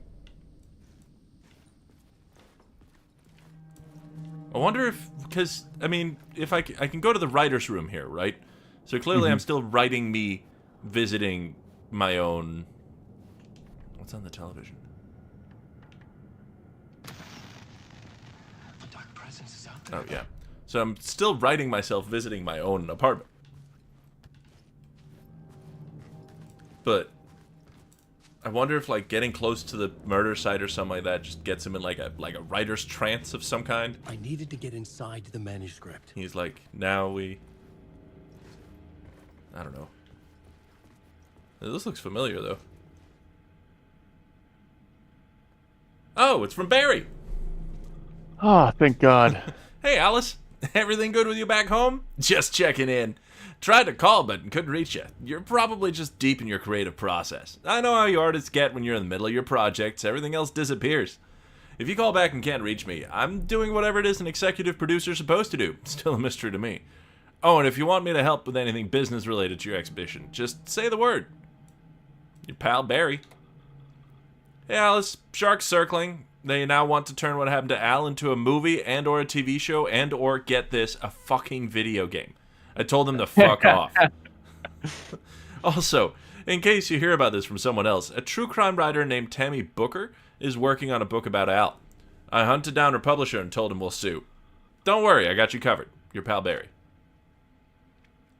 I wonder if, because, I mean, if I can go to the writer's room here, right? So clearly I'm still writing me visiting my own... What's on the television? The dark presence is out there. Oh, yeah. So I'm still writing myself visiting my own apartment. But I wonder if, like, getting close to the murder site or something like that just gets him in, like a writer's trance of some kind. I needed to get inside the manuscript. He's like, now we... I don't know. This looks familiar, though. Oh, it's from Barry! Ah, thank God. Hey, Alice. Everything good with you back home? Just checking in. Tried to call, but couldn't reach you. You're probably just deep in your creative process. I know how you artists get when you're in the middle of your projects. Everything else disappears. If you call back and can't reach me, I'm doing whatever it is an executive producer's supposed to do. Still a mystery to me. Oh, and if you want me to help with anything business related to your exhibition, just say the word. Your pal Barry. Hey, Alice. Sharks circling. They now want to turn what happened to Al into a movie and or a TV show and or, get this, a fucking video game. I told them to fuck off. Also, in case you hear about this from someone else, a true crime writer named Tammy Booker is working on a book about Al. I hunted down her publisher and told him we'll sue. Don't worry, I got you covered. Your pal Barry.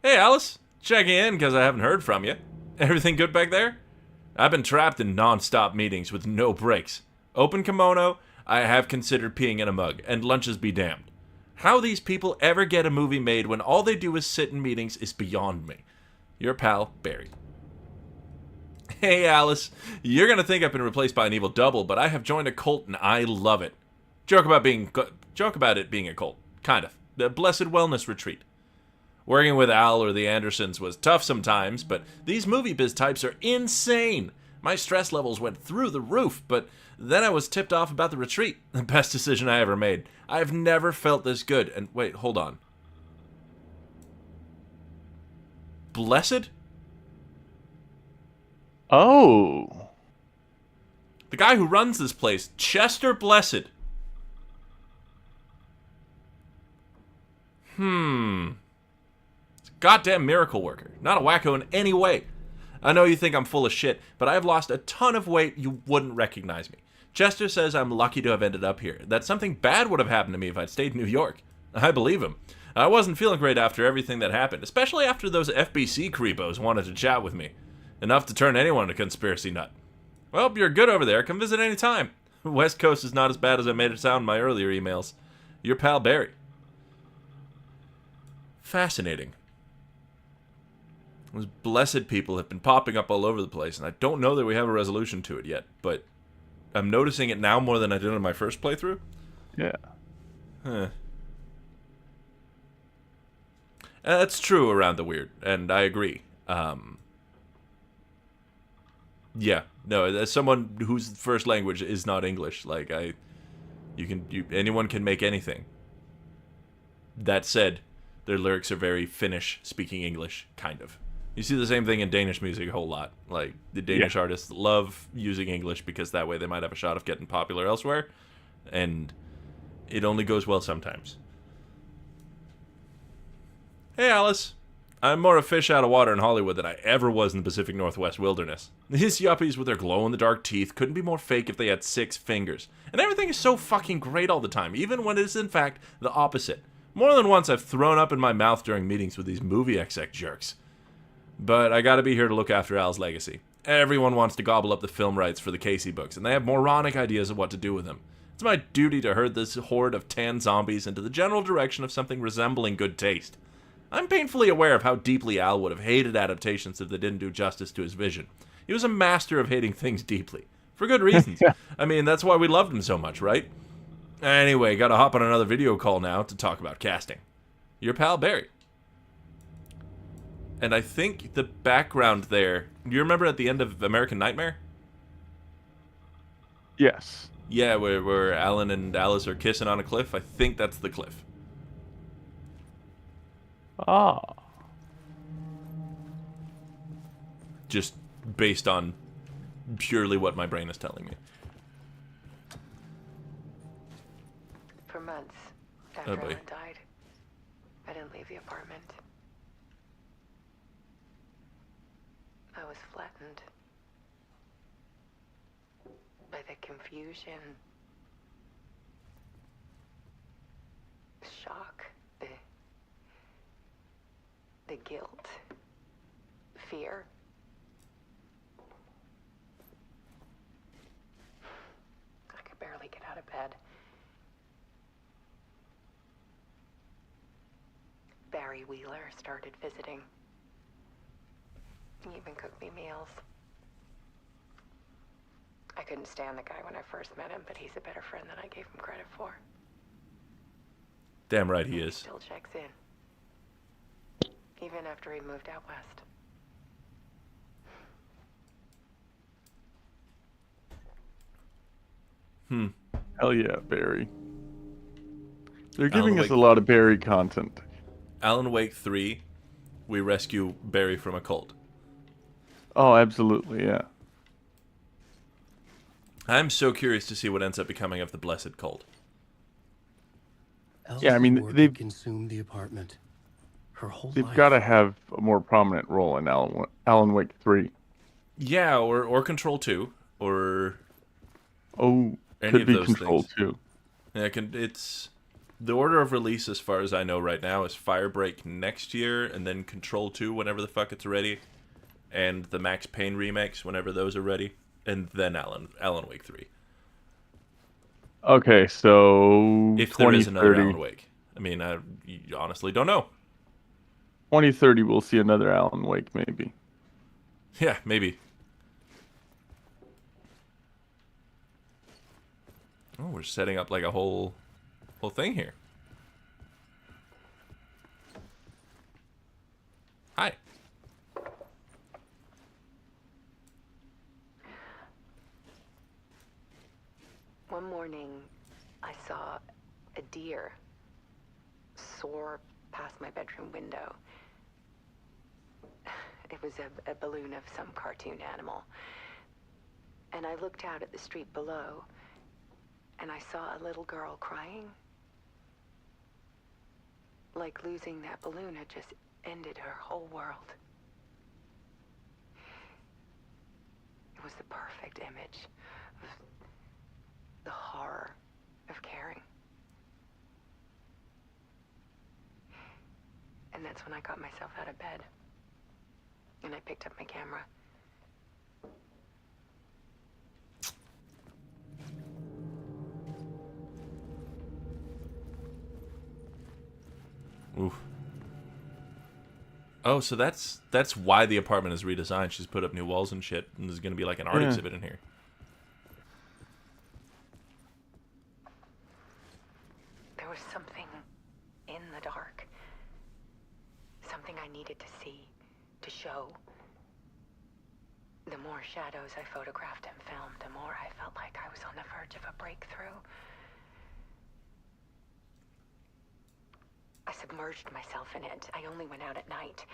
Hey, Alice. Checking in because I haven't heard from you. Everything good back there? I've been trapped in non-stop meetings with no breaks. Open kimono, I have considered peeing in a mug, and lunches be damned. How these people ever get a movie made when all they do is sit in meetings is beyond me. Your pal, Barry. Hey, Alice. You're going to think I've been replaced by an evil double, but I have joined a cult and I love it. Joke about it being a cult. Kind of. The Blessed Wellness Retreat. Working with Al or the Andersons was tough sometimes, but these movie biz types are insane. My stress levels went through the roof, but then I was tipped off about the retreat. The best decision I ever made. I've never felt this good. And wait, hold on. Blessed? Oh. The guy who runs this place, Chester Blessed. Goddamn miracle worker. Not a wacko in any way. I know you think I'm full of shit, but I have lost a ton of weight. You wouldn't recognize me. Chester says I'm lucky to have ended up here, that something bad would have happened to me if I'd stayed in New York. I believe him. I wasn't feeling great after everything that happened, especially after those FBC creepos wanted to chat with me. Enough to turn anyone into a conspiracy nut. Well, you're good over there. Come visit any time. West Coast is not as bad as I made it sound in my earlier emails. Your pal Barry. Fascinating. Those blessed people have been popping up all over the place, and I don't know that we have a resolution to it yet, but I'm noticing it now more than I did in my first playthrough. Yeah. Huh. That's true around the weird, and I agree. Yeah, no, as someone whose first language is not English, like anyone can make anything. That said, their lyrics are very Finnish speaking English, kind of. You see the same thing in Danish music a whole lot. Like, the Danish artists love using English because that way they might have a shot of getting popular elsewhere, and it only goes well sometimes. Hey, Alice. I'm more a fish out of water in Hollywood than I ever was in the Pacific Northwest wilderness. These yuppies with their glow-in-the-dark teeth couldn't be more fake if they had 6 fingers. And everything is so fucking great all the time, even when it is in fact the opposite. More than once I've thrown up in my mouth during meetings with these movie exec jerks. But I gotta be here to look after Al's legacy. Everyone wants to gobble up the film rights for the Casey books, and they have moronic ideas of what to do with them. It's my duty to herd this horde of tan zombies into the general direction of something resembling good taste. I'm painfully aware of how deeply Al would have hated adaptations if they didn't do justice to his vision. He was a master of hating things deeply. For good reasons. I mean, that's why we loved him so much, right? Anyway, gotta hop on another video call now to talk about casting. Your pal Barry. And I think the background there... Do you remember at the end of American Nightmare? Yes. Yeah, where Alan and Alice are kissing on a cliff. I think that's the cliff. Ah. Just based on purely what my brain is telling me. For months Oh, after boy. Alan died, I didn't leave the apartment. I was flattened by the confusion, shock, the guilt, fear. I could barely get out of bed. Barry Wheeler started visiting. He even cooked me meals. I couldn't stand the guy when I first met him, but he's a better friend than I gave him credit for. Damn right he He is. still checks in. Even after he moved out west. Hell yeah, Barry. They're Alan giving us Wake. a lot of Barry content. Alan Wake 3, we rescue Barry from a cult. Oh, absolutely, yeah. I'm so curious to see what ends up becoming of the Blessed Cult. Yeah, I mean, Elsie they've- consumed the apartment. Her whole They've life. got to have a more prominent role in Alan Wake 3. Yeah, or Control 2, or Oh, Any could of be those Control things. 2. yeah, it's the order of release as far as I know right now is Firebreak next year, and then Control 2 whenever the fuck it's ready, and the Max Payne remakes whenever those are ready, and then Alan Wake 3. Okay, so If there is another 2030. Alan Wake. I mean, I honestly don't know. 2030, we'll see another Alan Wake, maybe. Yeah, maybe. Oh, we're setting up like a whole thing here. Hi. One morning, I saw a deer soar past my bedroom window. It was a balloon of some cartoon animal. And I looked out at the street below, and I saw a little girl crying. Like losing that balloon had just ended her whole world. It was the perfect image of the horror of caring. And that's when I got myself out of bed. And I picked up my camera. Oof. Oh, so that's why the apartment is redesigned. She's put up new walls and shit, and there's gonna be like an art Yeah. exhibit in here. There was something in the dark. Something I needed to see, to show. The more shadows I photographed and filmed, the more I felt like I was on the verge of a breakthrough. I submerged myself in it. I only went out at night.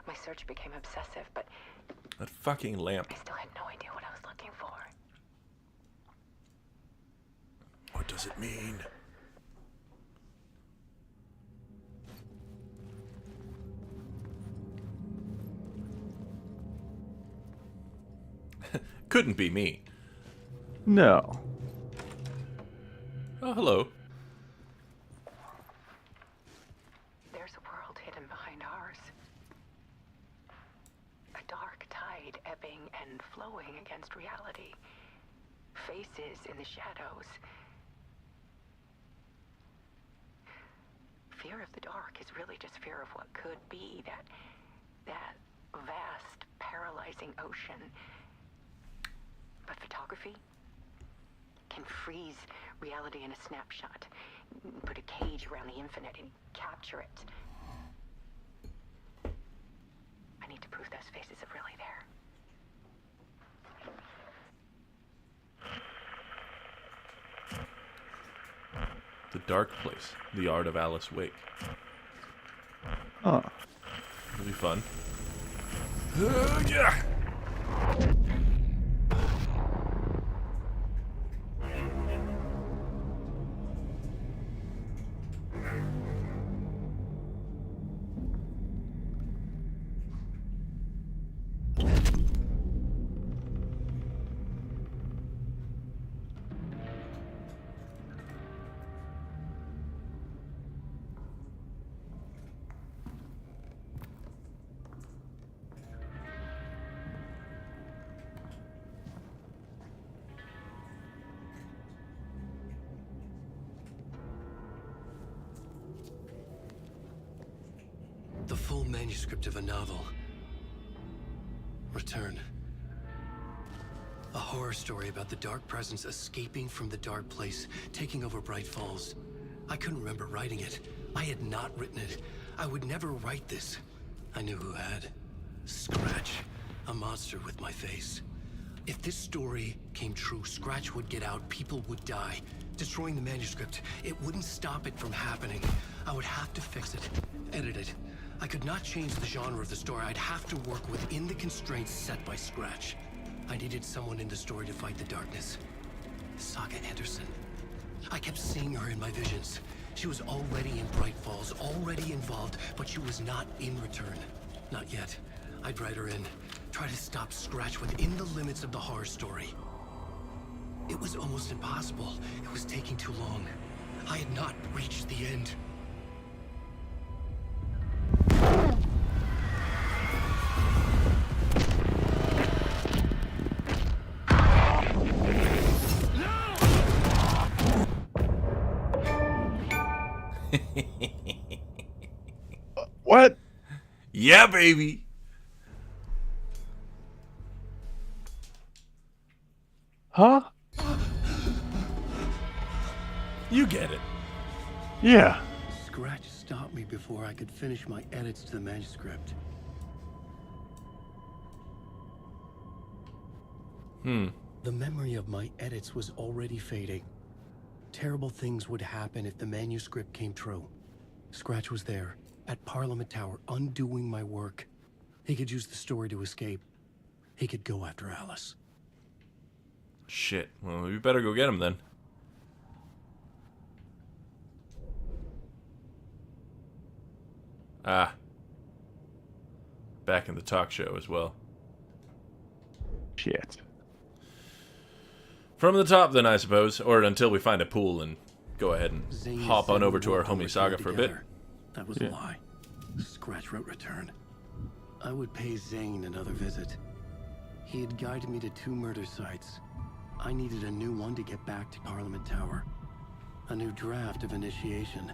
My search became obsessive, but That fucking lamp. I still had no idea what I was looking for. What does it mean? Couldn't be me. No. Oh, hello. There's a world hidden behind wind flowing against reality. Faces in the shadows. Fear of the dark is really just fear of what could be, that vast, paralyzing ocean. But photography can freeze reality in a snapshot, put a cage around the infinite and capture it. I need to prove those faces are really there. The Dark Place. The Art of Alice Wake. Huh. It'll be fun. Yeah. The full manuscript of a novel. Return. A horror story about the dark presence escaping from the dark place, taking over Bright Falls. I couldn't remember writing it. I had not written it. I would never write this. I knew who had. Scratch. A monster with my face. If this story came true, Scratch would get out, people would die. Destroying the manuscript, it wouldn't stop it from happening. I would have to fix it, edit it. I could not change the genre of the story. I'd have to work within the constraints set by Scratch. I needed someone in the story to fight the darkness. Saga Anderson. I kept seeing her in my visions. She was already in Bright Falls, already involved, but she was not in Return. Not yet. I'd write her in. Try to stop Scratch within the limits of the horror story. It was almost impossible. It was taking too long. I had not reached the end. What? Yeah, baby. Huh? You get it. Yeah. Scratch stopped me before I could finish my edits to the manuscript. The memory of my edits was already fading. Terrible things would happen if the manuscript came true. Scratch was there, at Parliament Tower, undoing my work. He could use the story to escape. He could go after Alice. Shit. Well, we better go get him then. Ah. Back in the talk show as well. Shit. From the top then, I suppose. Or until we find a pool and go ahead and Zane hop on said over we to our worked on homie Return Saga for a bit. together. That was Yeah. a lie. Scratch wrote Return. I would pay Zane another visit. He had guided me to 2 murder sites. I needed a new one to get back to Parliament Tower. A new draft of initiation.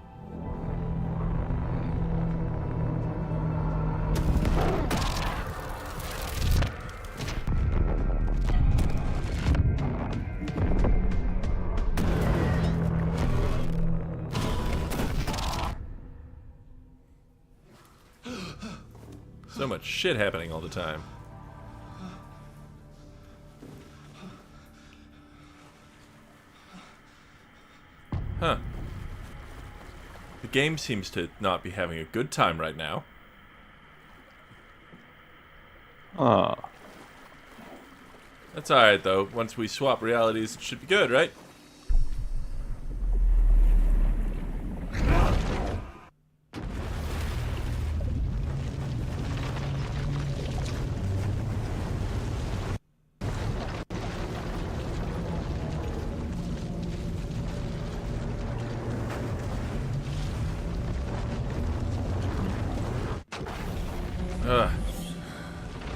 So much shit happening all the time. Huh. The game seems to not be having a good time right now. Oh. That's alright though. Once we swap realities, it should be good, right?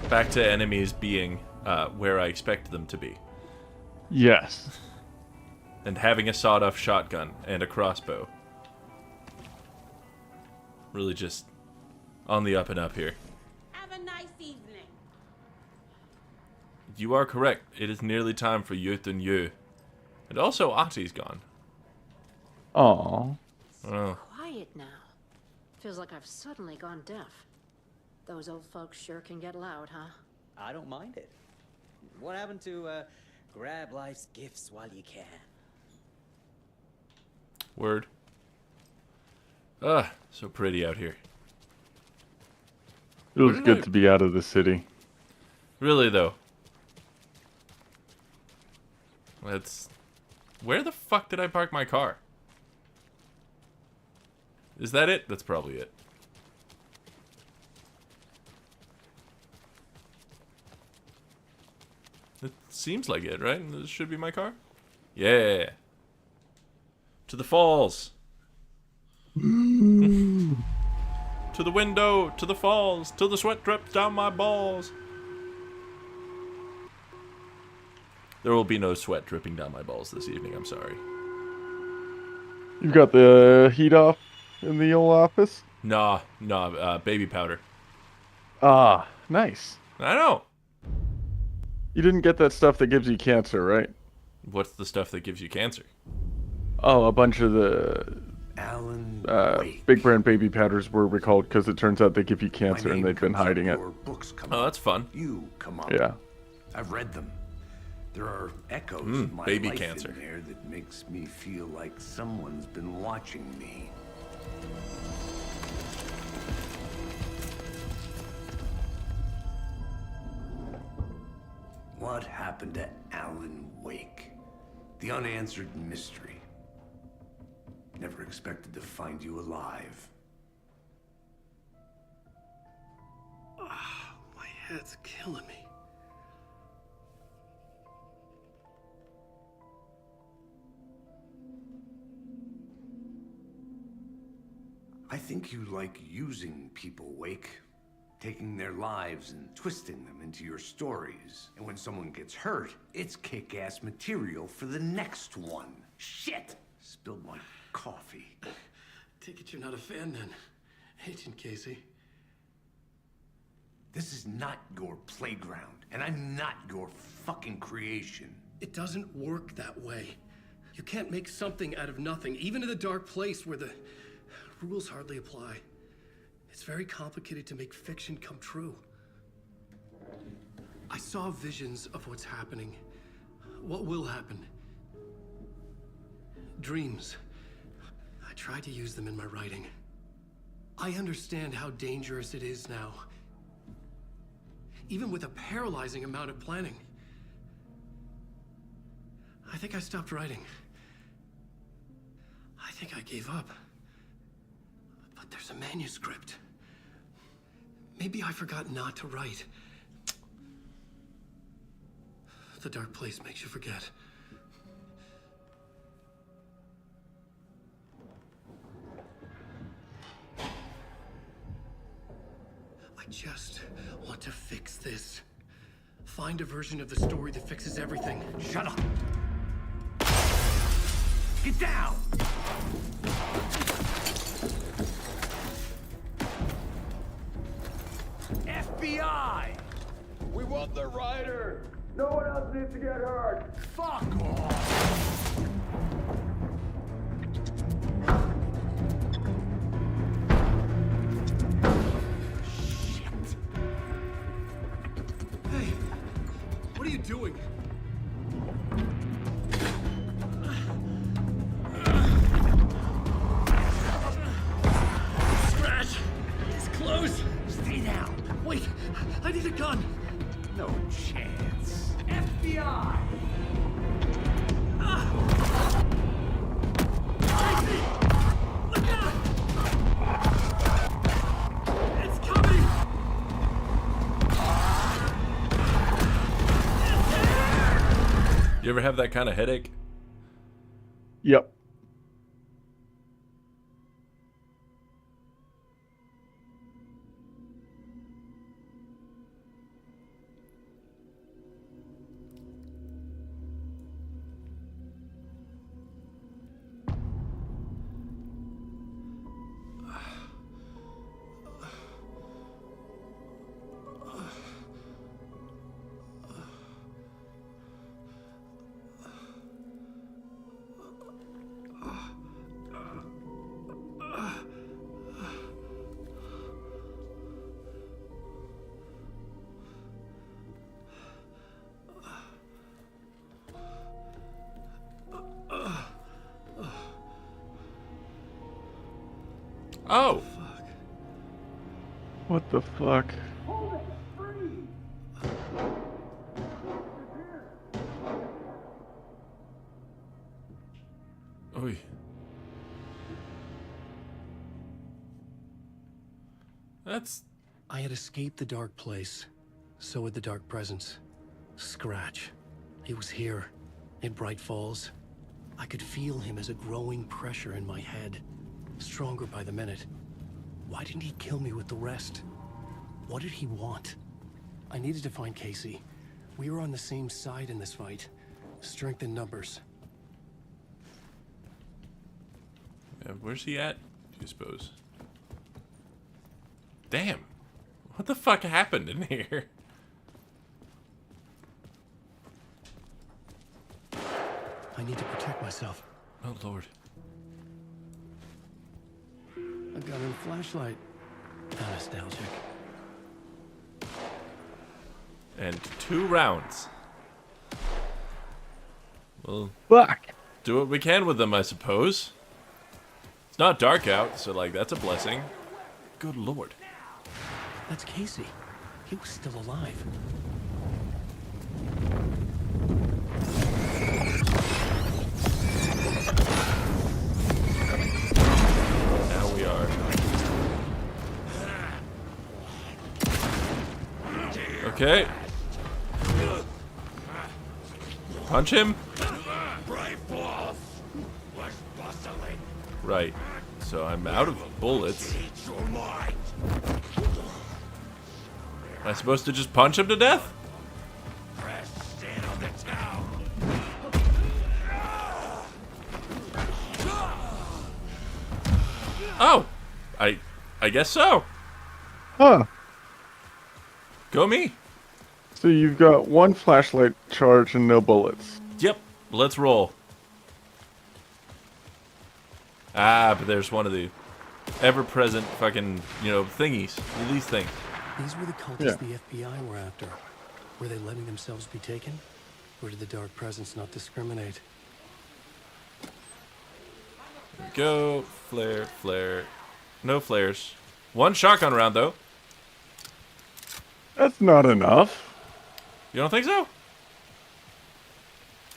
Back to enemies being where I expect them to be. Yes. And having a sawed-off shotgun and a crossbow. Really just on the up and up here. Have a nice evening. You are correct. It is nearly time for Youth and You. And also, Ahti's gone. Aww. Oh. Quiet now. Feels like I've suddenly gone deaf. Those old folks sure can get loud, huh? I don't mind it. What happened to, grab life's gifts while you can? Word. Ah, so pretty out here. It was good to be out of the city. Really, though. Let's... Where the fuck did I park my car? Is that it? That's probably it. It seems like it, right? This should be my car? Yeah. To the falls. To the window. To the falls. Till the sweat drips down my balls. There will be no sweat dripping down my balls this evening. I'm sorry. You've got the heat off in the old office? Nah, baby powder. Ah, nice. I know. You didn't get that stuff that gives you cancer, right? What's the stuff that gives you cancer? Oh, a bunch of the Alan big brand baby powders were recalled because it turns out they give you cancer and they've been hiding it. Oh, that's fun. You come up. Yeah. I've read them. There are echoes of my baby life cancer. in there that makes me feel like someone's been watching me. What happened to Alan Wake? The unanswered mystery. Never expected to find you alive. My head's killing me. I think you like using people, Wake. Taking their lives and twisting them into your stories. And when someone gets hurt, it's kick-ass material for the next one. Shit! Spilled my coffee. Take it you're not a fan then, Agent Casey. This is not your playground, and I'm not your fucking creation. It doesn't work that way. You can't make something out of nothing, even in the dark place where the rules hardly apply. It's very complicated to make fiction come true. I saw visions of what's happening, what will happen. Dreams. I tried to use them in my writing. I understand how dangerous it is now. Even with a paralyzing amount of planning. I think I stopped writing. I think I gave up. But there's a manuscript. Maybe I forgot not to write. The dark place makes you forget. I just want to fix this. Find a version of the story that fixes everything. Shut up! Get down! FBI! We want the rider! No one else needs to get hurt! Fuck off! Hey, what are you doing? Scratch! It's close! Stay down! Wait, I need a gun! No chance. FBI! Casey! Look out! It's coming! You ever have that kind of headache? Yep. Oh. What the fuck? Oy. That's... I had escaped the dark place. So had the dark presence. Scratch. He was here, in Bright Falls. I could feel him as a growing pressure in my head. Stronger by the minute. Why didn't he kill me with the rest? What did he want? I needed to find Casey. We were on the same side in this fight. Strength in numbers. Where's he at, do you suppose? Damn. What the fuck happened in here? I need to protect myself. Oh, Lord. A gun and flashlight. How nostalgic. And 2 rounds. Well, Fuck. do what we can with them, I suppose. It's not dark out, so, like, that's a blessing. Good Lord. That's Casey. He was still alive. Now we are. Okay. Punch him? Right. So I'm out of bullets. Am I supposed to just punch him to death? Oh, I guess so. Huh. Go me. So you've got 1 flashlight charge and no bullets. Yep, let's roll. Ah, but there's one of the ever-present fucking, you know, thingies. These things. These were the cultists the FBI were after. Were they letting themselves be taken? Or did the dark presence not discriminate? There we go. Flare, flare. No flares. 1 shotgun round, though. That's not enough. You don't think so?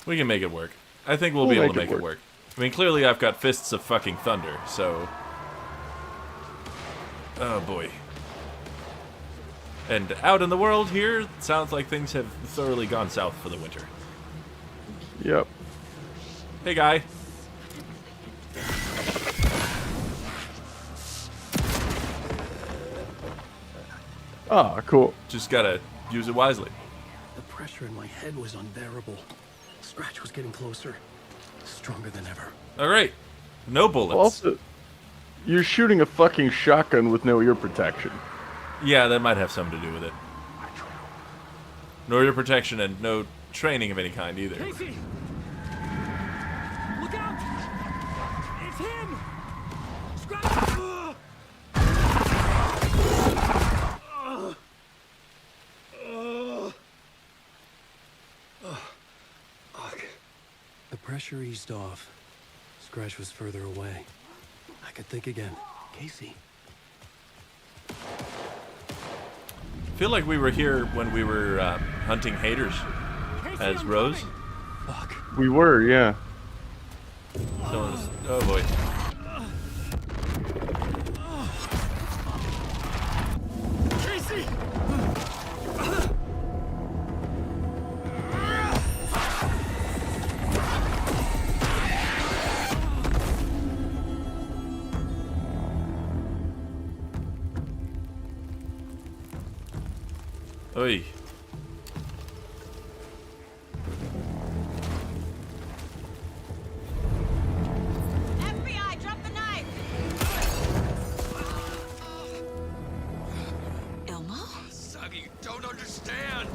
We can make it work. I think we'll be able to make it work. I mean, clearly I've got fists of fucking thunder, so... Oh, boy. And out in the world here, it sounds like things have thoroughly gone south for the winter. Yep. Hey, guy. Ah, cool. Just gotta use it wisely. The pressure in my head was unbearable. Scratch was getting closer. Stronger than ever. Alright. No bullets. Also, you're shooting a fucking shotgun with no ear protection. Yeah, that might have something to do with it. No ear protection and no training of any kind either. Casey! Look out! It's him! Scratch! The pressure eased off. Scratch was further away. I could think again. Casey. I feel like we were here when we were hunting haters as Rose. Fuck. We were, yeah. Someone's, oh boy. Casey! Oi. FBI, drop the knife! Elmo? Suggy, you don't understand.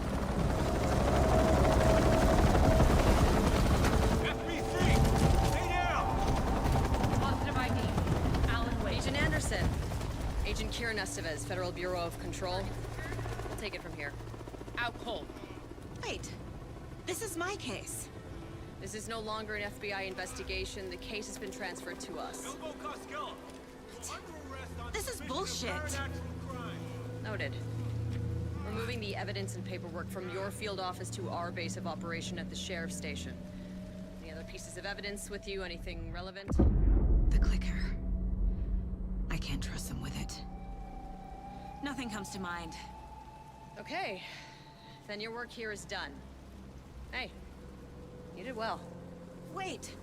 FBC, stay down. Positive ID. Alan Wade. Agent Anderson. Agent Kieran Estevez, Federal Bureau of Control. We'll take it from here. Out cold. Wait. This is my case. This is no longer an FBI investigation. The case has been transferred to us. Elbow Costello. You're under arrest This is bullshit. Noted. We're moving the evidence and paperwork from your field office to our base of operation at the sheriff's station. Any other pieces of evidence with you? Anything relevant? The clicker. I can't trust them with it. Nothing comes to mind. Okay. Then your work here is done. Hey, you did well. Wait!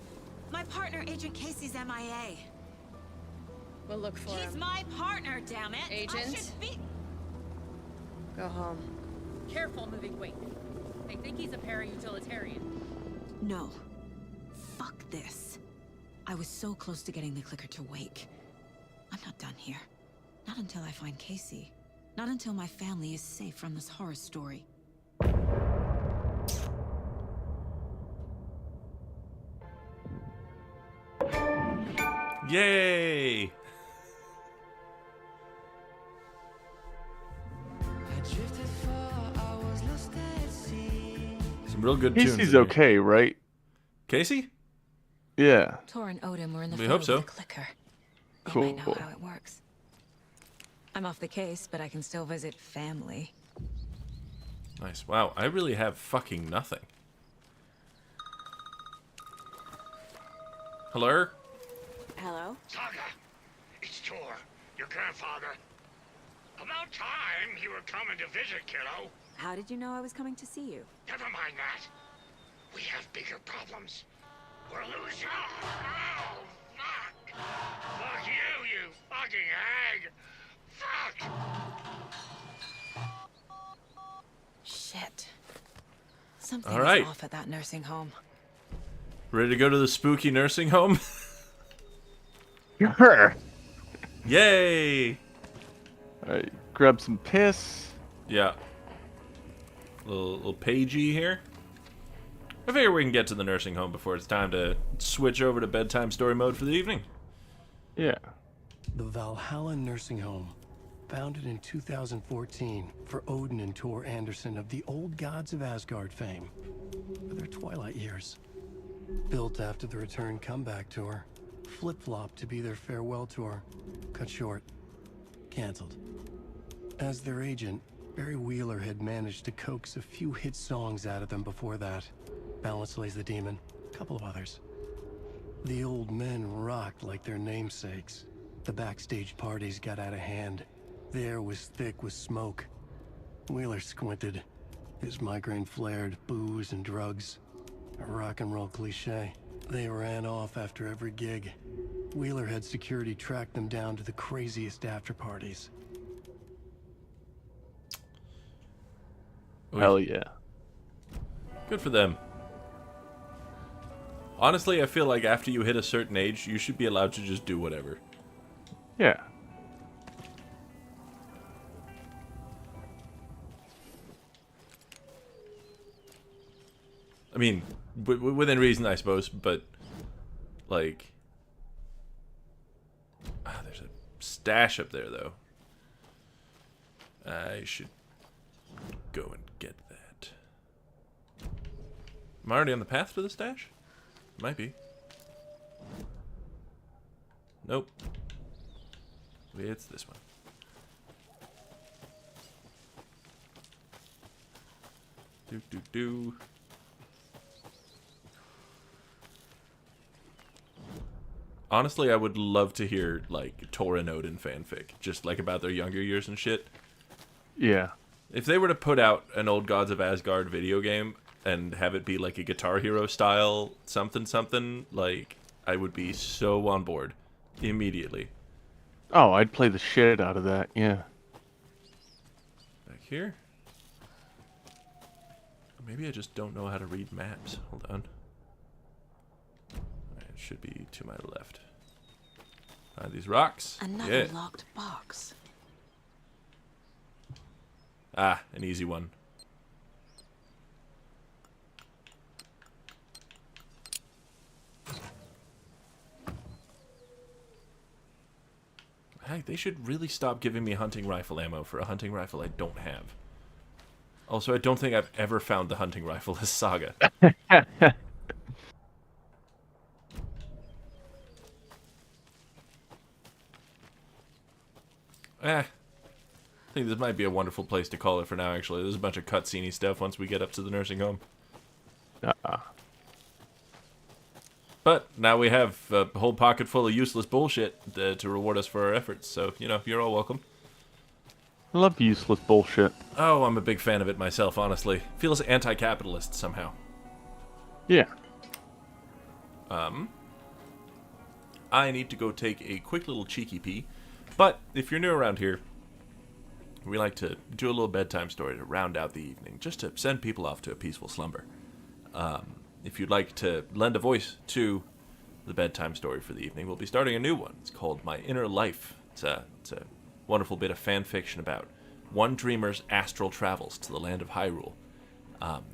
My partner, Agent Casey's MIA. We'll look for He's him. my partner, damn it! Agent? I should be... Go home. Careful moving weight. They think he's a para-utilitarian. No. Fuck this. I was so close to getting the clicker to wake. I'm not done here. Not until I find Casey. Not until my family is safe from this horror story. Yay! Some real good tunes. Casey's in here. okay, right? Casey? Yeah. Tor and Odin were in the We photo hope so. with the clicker. They Cool. might know how it works. I'm off the case, but I can still visit family. Nice. Wow, I really have fucking nothing. Hello? Hello? Saga, it's Tor, your grandfather. About time you were coming to visit, kiddo. How did you know I was coming to see you? Never mind that. We have bigger problems. We're losing. Oh, fuck. Fuck you, you fucking hag. Fuck. Shit. Something All right. is off at that nursing home. Ready to go to the spooky nursing home? Sure. Yay! Alright, grab some piss. Yeah. Little pagey here. I figure we can get to the nursing home before it's time to switch over to bedtime story mode for the evening. Yeah. The Valhalla Nursing Home, founded in 2014 for Odin and Tor Anderson of the Old Gods of Asgard fame, for their twilight years. Built after the return comeback tour, flip-flopped to be their farewell tour, cut short, canceled. As their agent, Barry Wheeler had managed to coax a few hit songs out of them before that. Balance Lays the Demon, a couple of others. The old men rocked like their namesakes. The backstage parties got out of hand. The air was thick with smoke. Wheeler squinted. His migraine flared, booze and drugs. A rock and roll cliche. They ran off after every gig. Wheeler had security track them down to the craziest after parties. Hell yeah. Good for them. Honestly, I feel like after you hit a certain age, you should be allowed to just do whatever. Yeah. I mean, within reason, I suppose, but, like... there's a stash up there, though. I should go and get that. Am I already on the path to the stash? Might be. Nope. Maybe it's this one. Do. Honestly, I would love to hear, like, Tor and Odin fanfic. Just, like, about their younger years and shit. Yeah. If they were to put out an Old Gods of Asgard video game and have it be, like, a Guitar Hero style something, like, I would be so on board. Immediately. Oh, I'd play the shit out of that, yeah. Back here? Maybe I just don't know how to read maps. Hold on. It should be to my left. Find these rocks. Another locked box. Ah, an easy one. Hey, they should really stop giving me hunting rifle ammo for a hunting rifle I don't have. Also, I don't think I've ever found the hunting rifle as Saga. I think this might be a wonderful place to call it for now, actually. There's a bunch of cutscene-y stuff once we get up to the nursing home. But now we have a whole pocket full of useless bullshit to reward us for our efforts, so, you know, you're all welcome. I love useless bullshit. Oh, I'm a big fan of it myself, honestly. Feels anti-capitalist somehow. Yeah. I need to go take a quick little cheeky pee, but if you're new around here, we like to do a little bedtime story to round out the evening, just to send people off to a peaceful slumber. If you'd like to lend a voice to the bedtime story for the evening, we'll be starting a new one. It's called My Inner Life. It's a wonderful bit of fan fiction about one dreamer's astral travels to the land of Hyrule.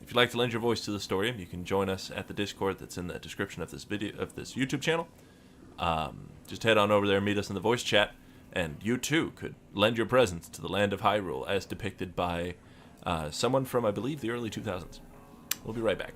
If you'd like to lend your voice to the story, you can join us at the Discord that's in the description of this YouTube channel. Just head on over there and meet us in the voice chat, and you too could lend your presence to the land of Hyrule as depicted by someone from, I believe, the early 2000s. We'll be right back.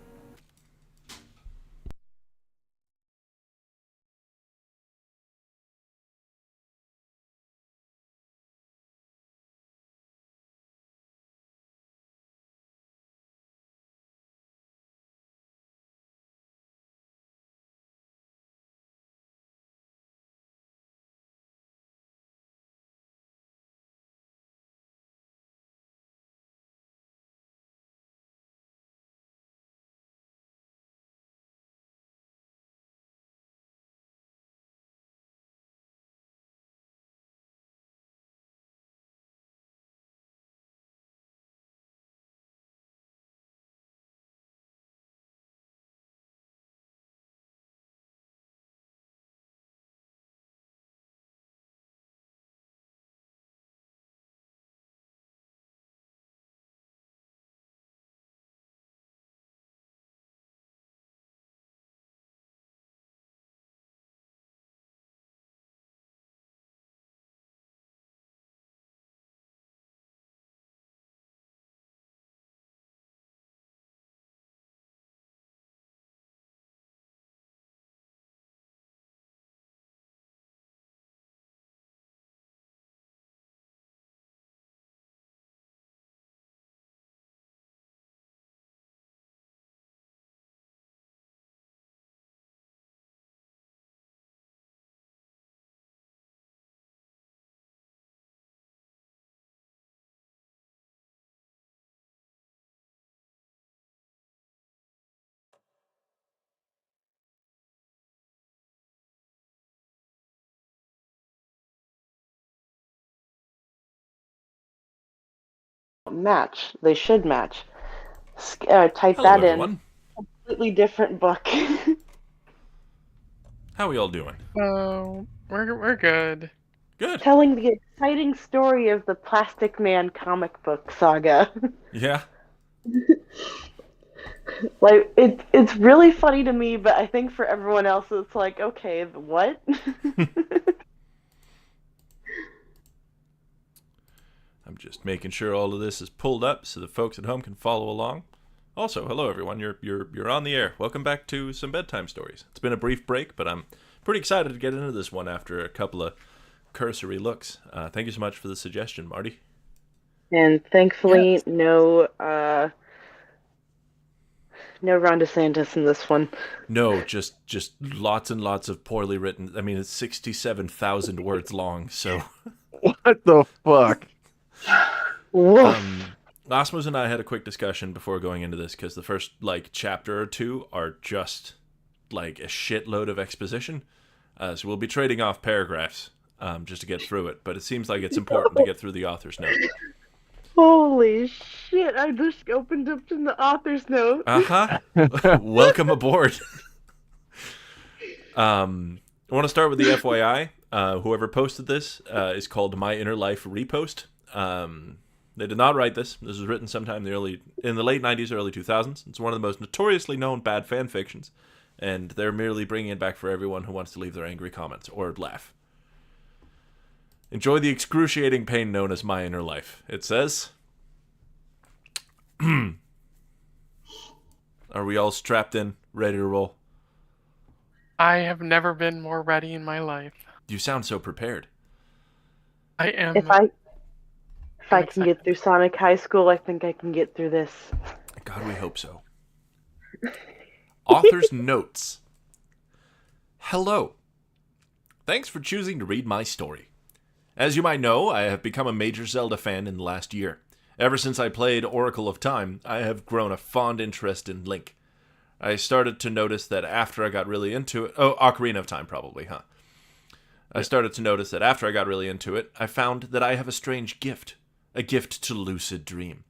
Match. They should match. Type Hello, that in. everyone. Completely different book. How are we all doing? Oh, we're good. Good. Telling the exciting story of the Plastic Man comic book saga. Yeah. Like it's really funny to me, but I think for everyone else it's like, okay, what? I'm just making sure all of this is pulled up so the folks at home can follow along. Also, hello everyone. You're on the air. Welcome back to some bedtime stories. It's been a brief break, but I'm pretty excited to get into this one after a couple of cursory looks. Thank you so much for the suggestion, Marty. And thankfully, no Ron DeSantis in this one. No, just lots and lots of poorly written. I mean, it's 67,000 words long, so. What the fuck? Osmos and I had a quick discussion before going into this because the first chapter or two are just like a shitload of exposition. So we'll be trading off paragraphs just to get through it. But it seems like it's important to get through the author's note. Holy shit! I just opened up in the author's note. Welcome aboard. I want to start with the FYI. Whoever posted this is called My Inner Life Repost. They did not write this. This was written sometime in the late 90s, early 2000s. It's one of the most notoriously known bad fan fictions, and they're merely bringing it back for everyone who wants to leave their angry comments or laugh. Enjoy the excruciating pain known as My Inner Life. It says, are we all strapped in, ready to roll? I have never been more ready in my life. You sound so prepared. I am. If I I'm can get through Sonic High School, I think I can get through this. God, we hope so. Author's notes. Hello. Thanks for choosing to read my story. As you might know, I have become a major Zelda fan in the last year. Ever since I played Oracle of Time, I have grown a fond interest in Link. I started to notice that after I got really into it... Oh, Ocarina of Time probably, huh? I started to notice that after I got really into it, I found that I have a strange gift. A gift to lucid dream.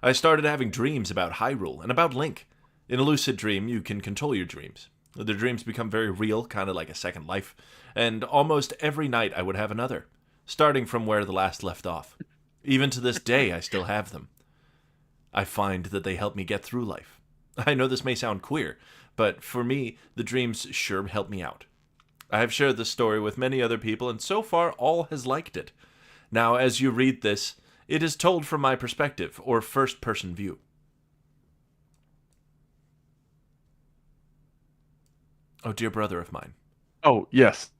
I started having dreams about Hyrule and about Link. In a lucid dream, you can control your dreams. The dreams become very real, kind of like a second life, and almost every night I would have another, starting from where the last left off. Even to this day, I still have them. I find that they help me get through life. I know this may sound queer, but for me, the dreams sure help me out. I have shared this story with many other people, and so far all has liked it. Now, as you read this, it is told from my perspective, or first-person view. Oh, dear brother of mine. Oh, yes.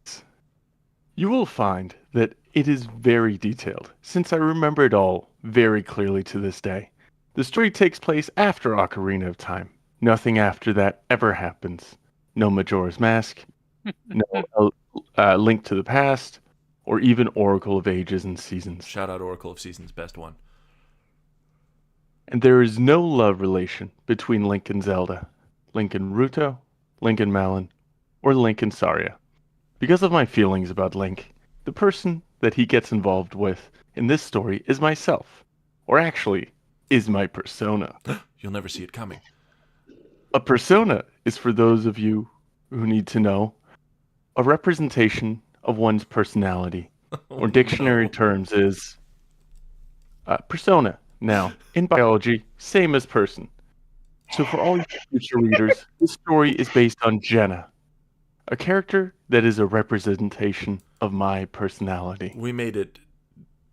You will find that it is very detailed, since I remember it all very clearly to this day. The story takes place after Ocarina of Time. Nothing after that ever happens. No Majora's Mask, no Link to the Past, or even Oracle of Ages and Seasons. Shout out Oracle of Seasons, best one. And there is no love relation between Link and Zelda, Link and Ruto, Link and Malon, or Link and Saria. Because of my feelings about Link, the person that he gets involved with in this story is myself. Or actually, is my persona. You'll never see it coming. A persona is, for those of you who need to know, a representation of one's personality. Or dictionary terms is persona. Now, in biology, same as person. So for all you future readers, this story is based on Jenna, a character that is a representation of my personality. We made it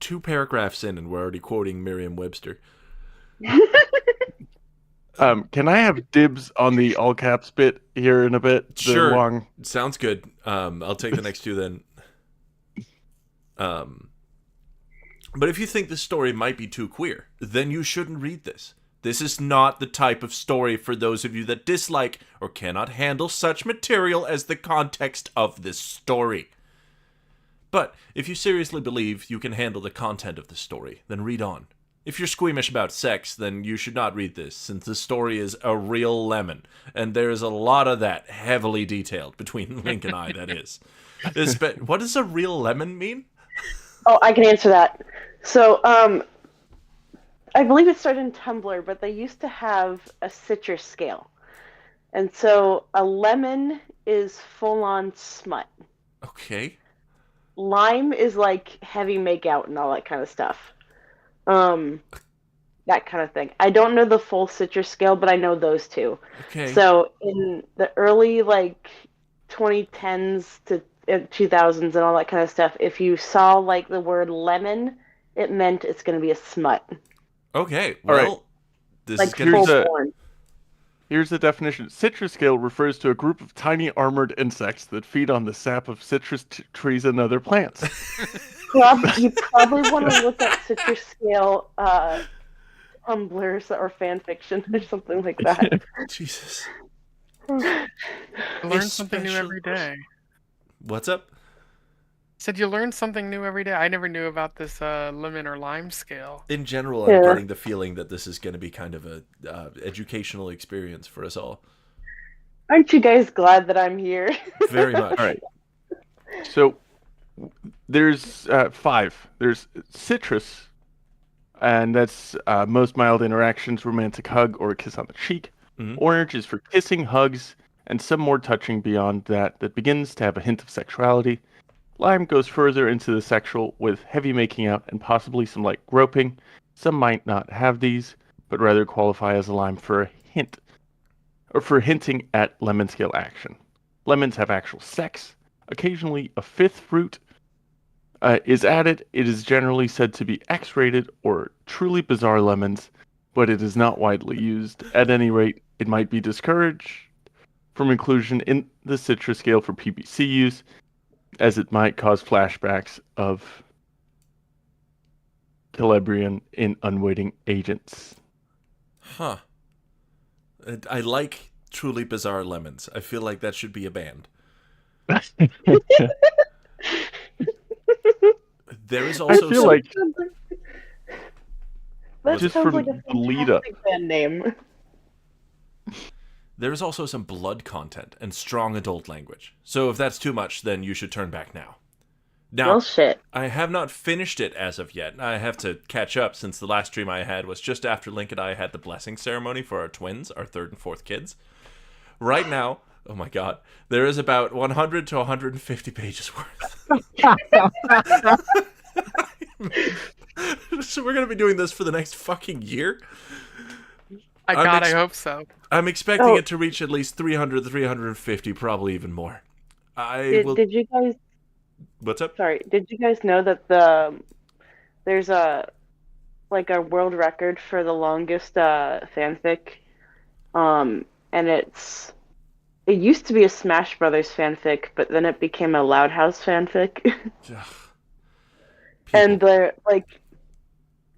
2 paragraphs in and we're already quoting Merriam-Webster. Can I have dibs on the all caps bit here in a bit? Sure. Long... Sounds good. I'll take the next 2 then. But if you think this story might be too queer, then you shouldn't read this. This is not the type of story for those of you that dislike or cannot handle such material as the context of this story. But if you seriously believe you can handle the content of the story, then read on. If you're squeamish about sex, then you should not read this, since the story is a real lemon, and there is a lot of that heavily detailed between Link and I, that is. What does a real lemon mean? Oh, I can answer that. So, I believe it started in Tumblr, but they used to have a citrus scale. And so a lemon is full-on smut. Okay. Lime is like heavy makeout and all that kind of stuff. That kind of thing. I don't know the full citrus scale, but I know those two. Okay. So in the early 2010s to 2000s and all that kind of stuff, if you saw the word lemon, it meant it's going to be a smut. Okay. Well, this is here's here's the definition. Citrus scale refers to a group of tiny armored insects that feed on the sap of citrus trees and other plants. You probably want to look at citrus scale Tumblrs or fan fiction or something like that. Jesus. I learn something new every day. What's up? Said you learn something new every day. I never knew about this lemon or lime scale. In general, I'm getting the feeling that this is going to be kind of a educational experience for us all. Aren't you guys glad that I'm here? Very much. All right. So there's 5. There's citrus, and that's most mild interactions, romantic hug or a kiss on the cheek. Mm-hmm. Orange is for kissing, hugs, and some more touching beyond that begins to have a hint of sexuality. Lime goes further into the sexual with heavy making out and possibly some light groping. Some might not have these, but rather qualify as a lime for a hint, or for hinting at lemon scale action. Lemons have actual sex. Occasionally, a 5th fruit is added. It is generally said to be X-rated or truly bizarre lemons, but it is not widely used. At any rate, it might be discouraged from inclusion in the citrus scale for PBC use, as it might cause flashbacks of Celebrian in Unwitting Agents. Huh. I like Truly Bizarre Lemons. I feel like that should be a band. There is I also feel some... like that just sounds from like a the lead up. fantastic band name. There is also some blood content and strong adult language. So if that's too much, then you should turn back now. Now, Well, shit. I have not finished it as of yet. I have to catch up since the last stream I had was just after Link and I had the blessing ceremony for our twins, our third and fourth kids. Right now, oh my god, there is about 100 to 150 pages worth. So we're going to be doing this for the next fucking year? I hope so. I'm expecting it to reach at least 300, 350, probably even more. Did you guys... What's up? Sorry, did you guys know that there's a world record for the longest fanfic? And it used to be a Smash Brothers fanfic, but then it became a Loud House fanfic. And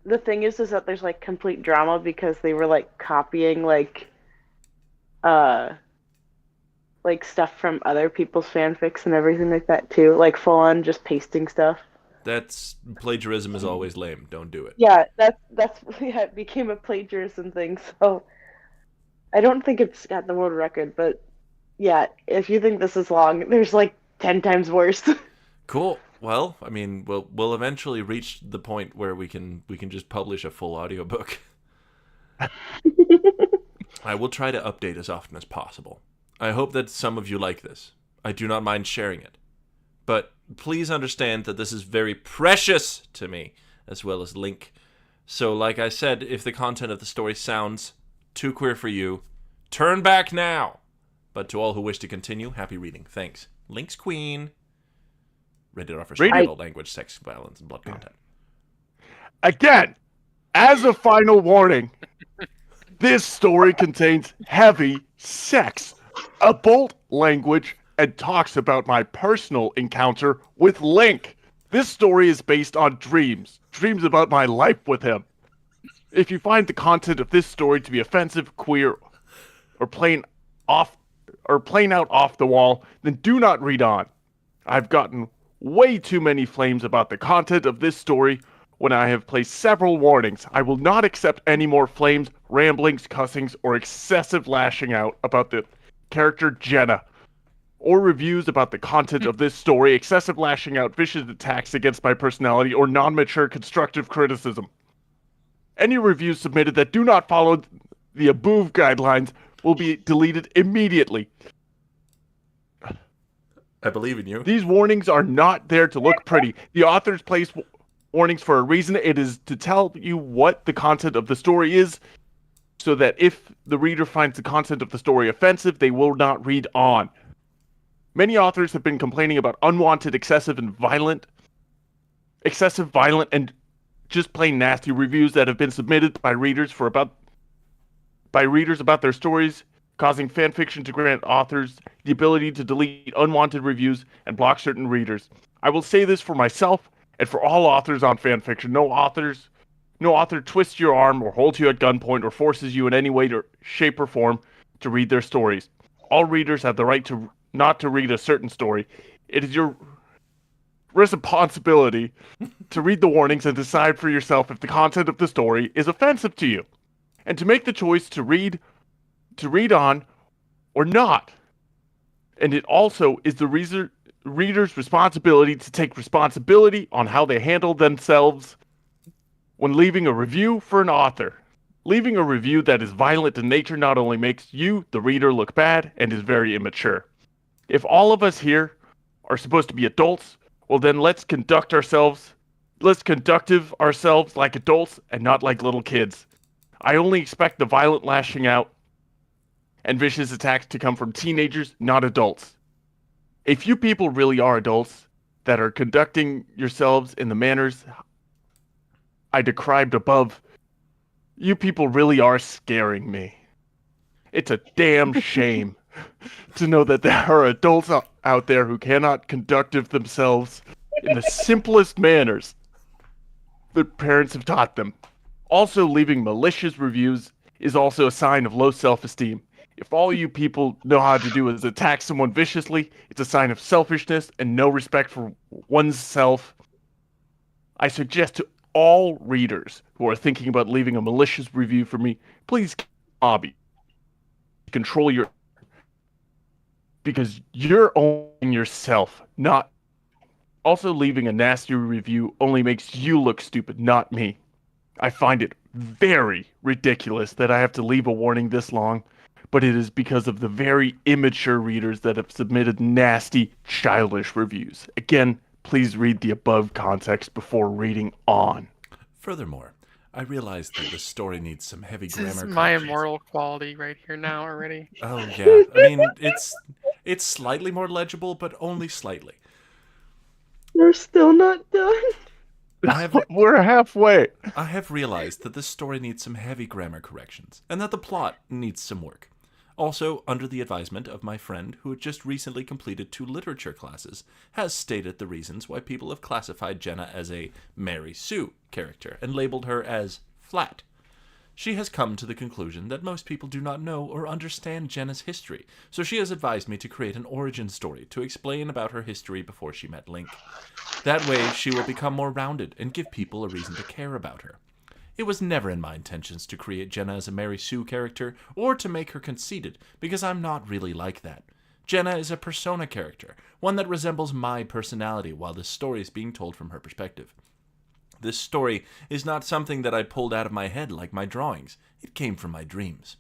the thing is that there's like complete drama because they were like copying stuff from other people's fanfics and everything like that too, like full on just pasting stuff. That's plagiarism is always lame. Don't do it. Yeah, it became a plagiarism thing. So I don't think it's got the world record, but yeah, if you think this is long, there's like 10 times worse. Cool. Well, I mean, we'll eventually reach the point where we can just publish a full audiobook. I will try to update as often as possible. I hope that some of you like this. I do not mind sharing it. But please understand that this is very precious to me, as well as Link. So, like I said, if the content of the story sounds too queer for you, turn back now. But to all who wish to continue, happy reading. Thanks. Link's Queen. Rated R for strong adult language, sex, violence, and blood content. Again, as a final warning, this story contains heavy sex, adult language, and talks about my personal encounter with Link. This story is based on dreams about my life with him. If you find the content of this story to be offensive, queer, or plain out off the wall, then do not read on. I've gotten way too many flames about the content of this story when I have placed several warnings. I will not accept any more flames, ramblings, cussings, or excessive lashing out about the character Jenna, or reviews about the content of this story, excessive lashing out, vicious attacks against my personality, or non-mature constructive criticism. Any reviews submitted that do not follow the above guidelines will be deleted immediately. I believe in you. These warnings are not there to look pretty. The authors place warnings for a reason. It is to tell you what the content of the story is, so that if the reader finds the content of the story offensive, they will not read on. Many authors have been complaining about unwanted, excessive, violent, and just plain nasty reviews that have been submitted by readers about their stories, causing fanfiction to grant authors the ability to delete unwanted reviews and block certain readers. I will say this for myself and for all authors on fanfiction. No author twists your arm or holds you at gunpoint or forces you in any way, shape, or form to read their stories. All readers have the right not to read a certain story. It is your responsibility to read the warnings and decide for yourself if the content of the story is offensive to you, and to make the choice to read on or not. And it also is the reader's responsibility to take responsibility on how they handle themselves when leaving a review for an author. Leaving a review that is violent in nature not only makes you, the reader, look bad and is very immature. If all of us here are supposed to be adults, well then let's conduct ourselves like adults and not like little kids. I only expect the violent lashing out and vicious attacks to come from teenagers, not adults. If you people really are adults that are conducting yourselves in the manners I described above, you people really are scaring me. It's a damn shame to know that there are adults out there who cannot conduct themselves in the simplest manners. their parents have taught them. Also, leaving malicious reviews is also a sign of low self-esteem. If all you people know how to do is attack someone viciously, it's a sign of selfishness and no respect for oneself. I suggest to all readers who are thinking about leaving a malicious review for me, please hobby. Control your because you're owning yourself, not also leaving a nasty review only makes you look stupid, not me. I find it very ridiculous that I have to leave a warning this long, but it is because of the very immature readers that have submitted nasty, childish reviews. Again, please read the above context before reading on. Furthermore, I realize that the story needs some heavy This grammar is my corrections. immoral quality right here now already. Oh yeah, I mean it's slightly more legible, but only slightly. We're still not done. We're halfway. I have realized that this story needs some heavy grammar corrections, and that the plot needs some work. Also, under the advisement of my friend who had just recently completed 2 literature classes, has stated the reasons why people have classified Jenna as a Mary Sue character and labeled her as flat. She has come to the conclusion that most people do not know or understand Jenna's history, so she has advised me to create an origin story to explain about her history before she met Link. That way, she will become more rounded and give people a reason to care about her. It was never in my intentions to create Jenna as a Mary Sue character, or to make her conceited, because I'm not really like that. Jenna is a persona character, one that resembles my personality while this story is being told from her perspective. This story is not something that I pulled out of my head like my drawings. It came from my dreams.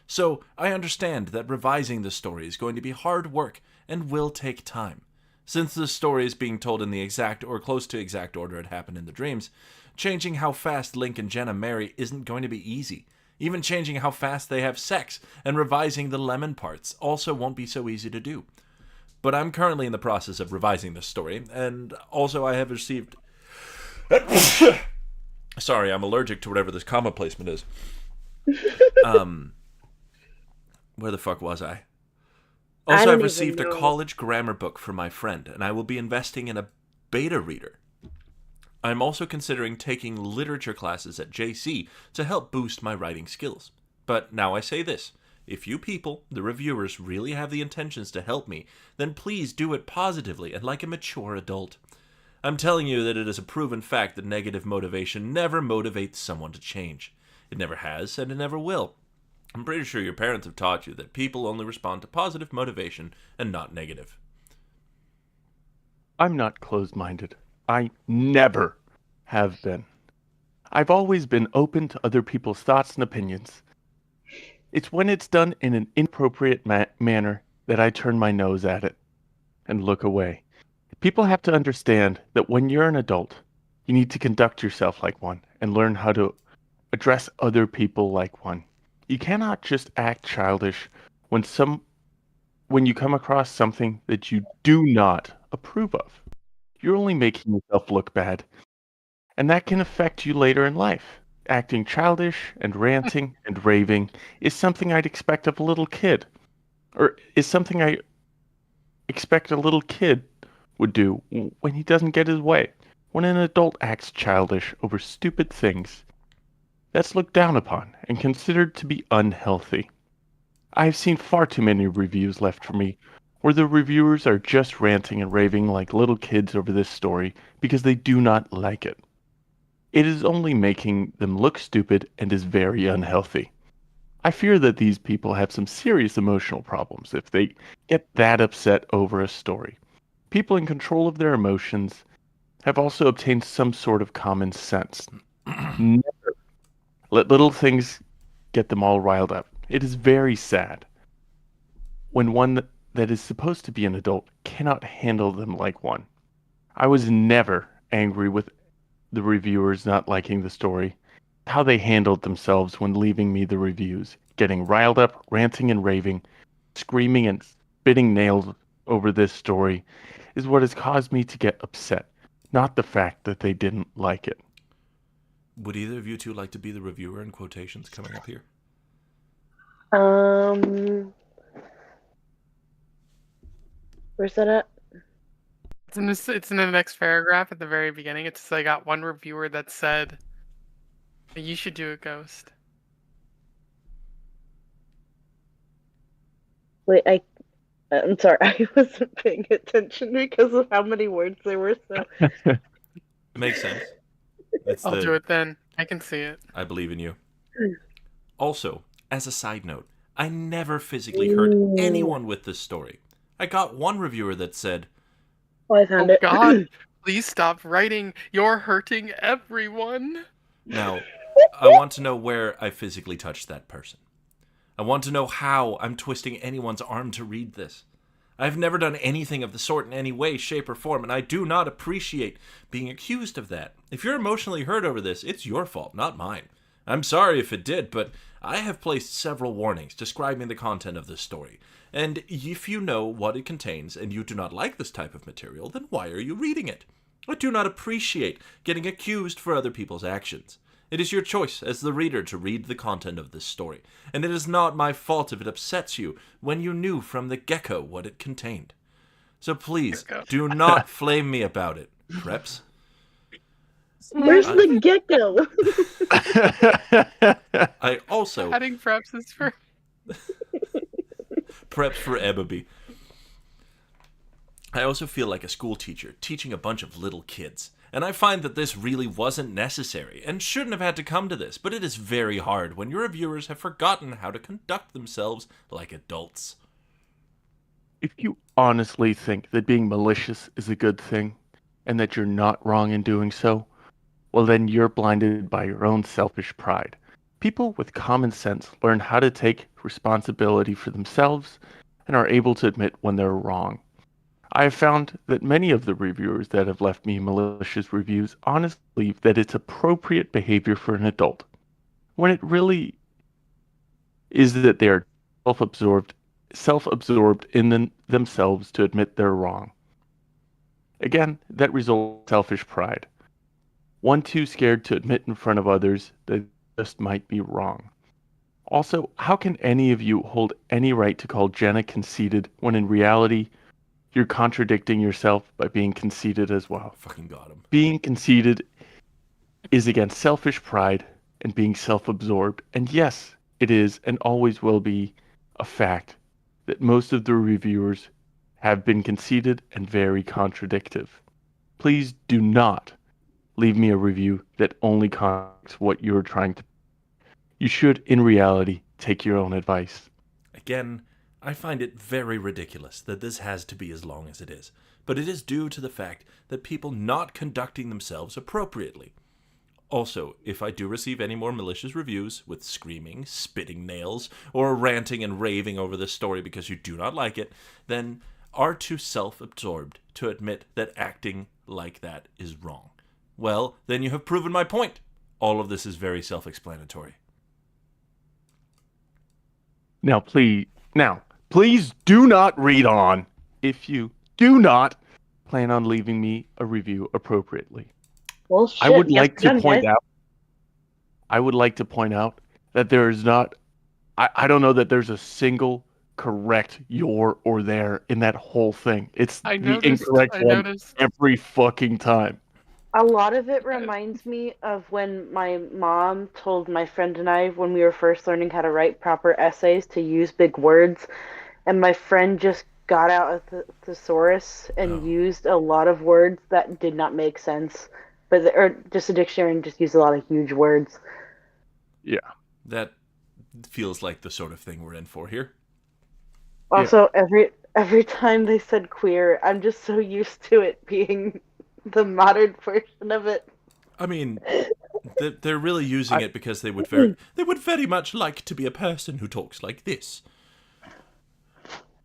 So, I understand that revising the story is going to be hard work and will take time. Since the story is being told in the exact or close to exact order it happened in the dreams, changing how fast Link and Jenna marry isn't going to be easy. Even changing how fast they have sex and revising the lemon parts also won't be so easy to do. But I'm currently in the process of revising this story, and also I have received... Sorry, I'm allergic to whatever this comma placement is. Where the fuck was I? Also, I've received a college grammar book from my friend, and I will be investing in a beta reader. I'm also considering taking literature classes at JC to help boost my writing skills. But now I say this. If you people, the reviewers, really have the intentions to help me, then please do it positively and like a mature adult. I'm telling you that it is a proven fact that negative motivation never motivates someone to change. It never has, and it never will. I'm pretty sure your parents have taught you that people only respond to positive motivation and not negative. I'm not closed-minded. I never have been. I've always been open to other people's thoughts and opinions. It's when it's done in an inappropriate manner that I turn my nose at it and look away. People have to understand that when you're an adult, you need to conduct yourself like one and learn how to address other people like one. You cannot just act childish when you come across something that you do not approve of. You're only making yourself look bad, and that can affect you later in life. Acting childish and ranting and raving is something I'd expect of a little kid, or is something I expect a little kid would do when he doesn't get his way. When an adult acts childish over stupid things, that's looked down upon and considered to be unhealthy. I have seen far too many reviews left for me where the reviewers are just ranting and raving like little kids over this story because they do not like it. It is only making them look stupid and is very unhealthy. I fear that these people have some serious emotional problems if they get that upset over a story. People in control of their emotions have also obtained some sort of common sense. Never let little things get them all riled up. It is very sad when one that is supposed to be an adult cannot handle them like one. I was never angry with the reviewers not liking the story. How they handled themselves when leaving me the reviews, getting riled up, ranting and raving, screaming and spitting nails over this story, is what has caused me to get upset, not the fact that they didn't like it. Would either of you two like to be the reviewer in quotations coming up here? Where's that at? It's in the next paragraph at the very beginning. It says I got one reviewer that said you should do a ghost. Wait, I'm sorry, I wasn't paying attention because of how many words there were. So Makes sense. It's I'll do it then. I can see it. I believe in you. Also, as a side note, I never physically hurt anyone with this story. I got one reviewer that said, Oh, I found it. God, please stop writing. You're hurting everyone. Now, I want to know where I physically touched that person. I want to know how I'm twisting anyone's arm to read this. I've never done anything of the sort in any way, shape, or form, and I do not appreciate being accused of that. If you're emotionally hurt over this, it's your fault, not mine. I'm sorry if it did, but I have placed several warnings describing the content of this story. And if you know what it contains and you do not like this type of material, then why are you reading it? I do not appreciate getting accused for other people's actions. It is your choice as the reader to read the content of this story, and it is not my fault if it upsets you when you knew from the get-go what it contained. So please, do not flame me about it, Preps. Where's the gecko? I also... Adding Preps is for... Preps for Ebaby. I also feel like a school teacher teaching a bunch of little kids. And I find that this really wasn't necessary and shouldn't have had to come to this, but it is very hard when your reviewers have forgotten how to conduct themselves like adults. If you honestly think that being malicious is a good thing, and that you're not wrong in doing so, well then you're blinded by your own selfish pride. People with common sense learn how to take responsibility for themselves and are able to admit when they're wrong. I have found that many of the reviewers that have left me malicious reviews honestly believe that it's appropriate behavior for an adult, when it really is that they are self-absorbed in themselves to admit they're wrong. Again, that results in selfish pride. One too scared to admit in front of others that they just might be wrong. Also, how can any of you hold any right to call Jenna conceited when in reality you're contradicting yourself by being conceited as well? Fucking got him. Being conceited is against selfish pride and being self-absorbed. And yes, it is and always will be a fact that most of the reviewers have been conceited and very contradictive. Please do not leave me a review that only contradicts what you're trying to. You should, in reality, take your own advice. Again, I find it very ridiculous that this has to be as long as it is, but it is due to the fact that people not conducting themselves appropriately. Also, if I do receive any more malicious reviews with screaming, spitting nails, or ranting and raving over this story because you do not like it, then are too self-absorbed to admit that acting like that is wrong. Well, then you have proven my point. All of this is very self-explanatory. Now, please do not read on if you do not plan on leaving me a review appropriately. Well, shit, I would like to done, point guys. out. I would like to point out that there is not. I don't know that there's a single correct your or there in that whole thing. It's I the noticed, incorrect I one noticed. every fucking time. A lot of it reminds me of when my mom told my friend and I, when we were first learning how to write proper essays, to use big words, and my friend just got out a thesaurus and used a lot of words that did not make sense, or just a dictionary and just used a lot of huge words. Yeah. That feels like the sort of thing we're in for here. Also, every time they said queer, I'm just so used to it being the modern version of it. I mean, they're really using it because they would very much like to be a person who talks like this.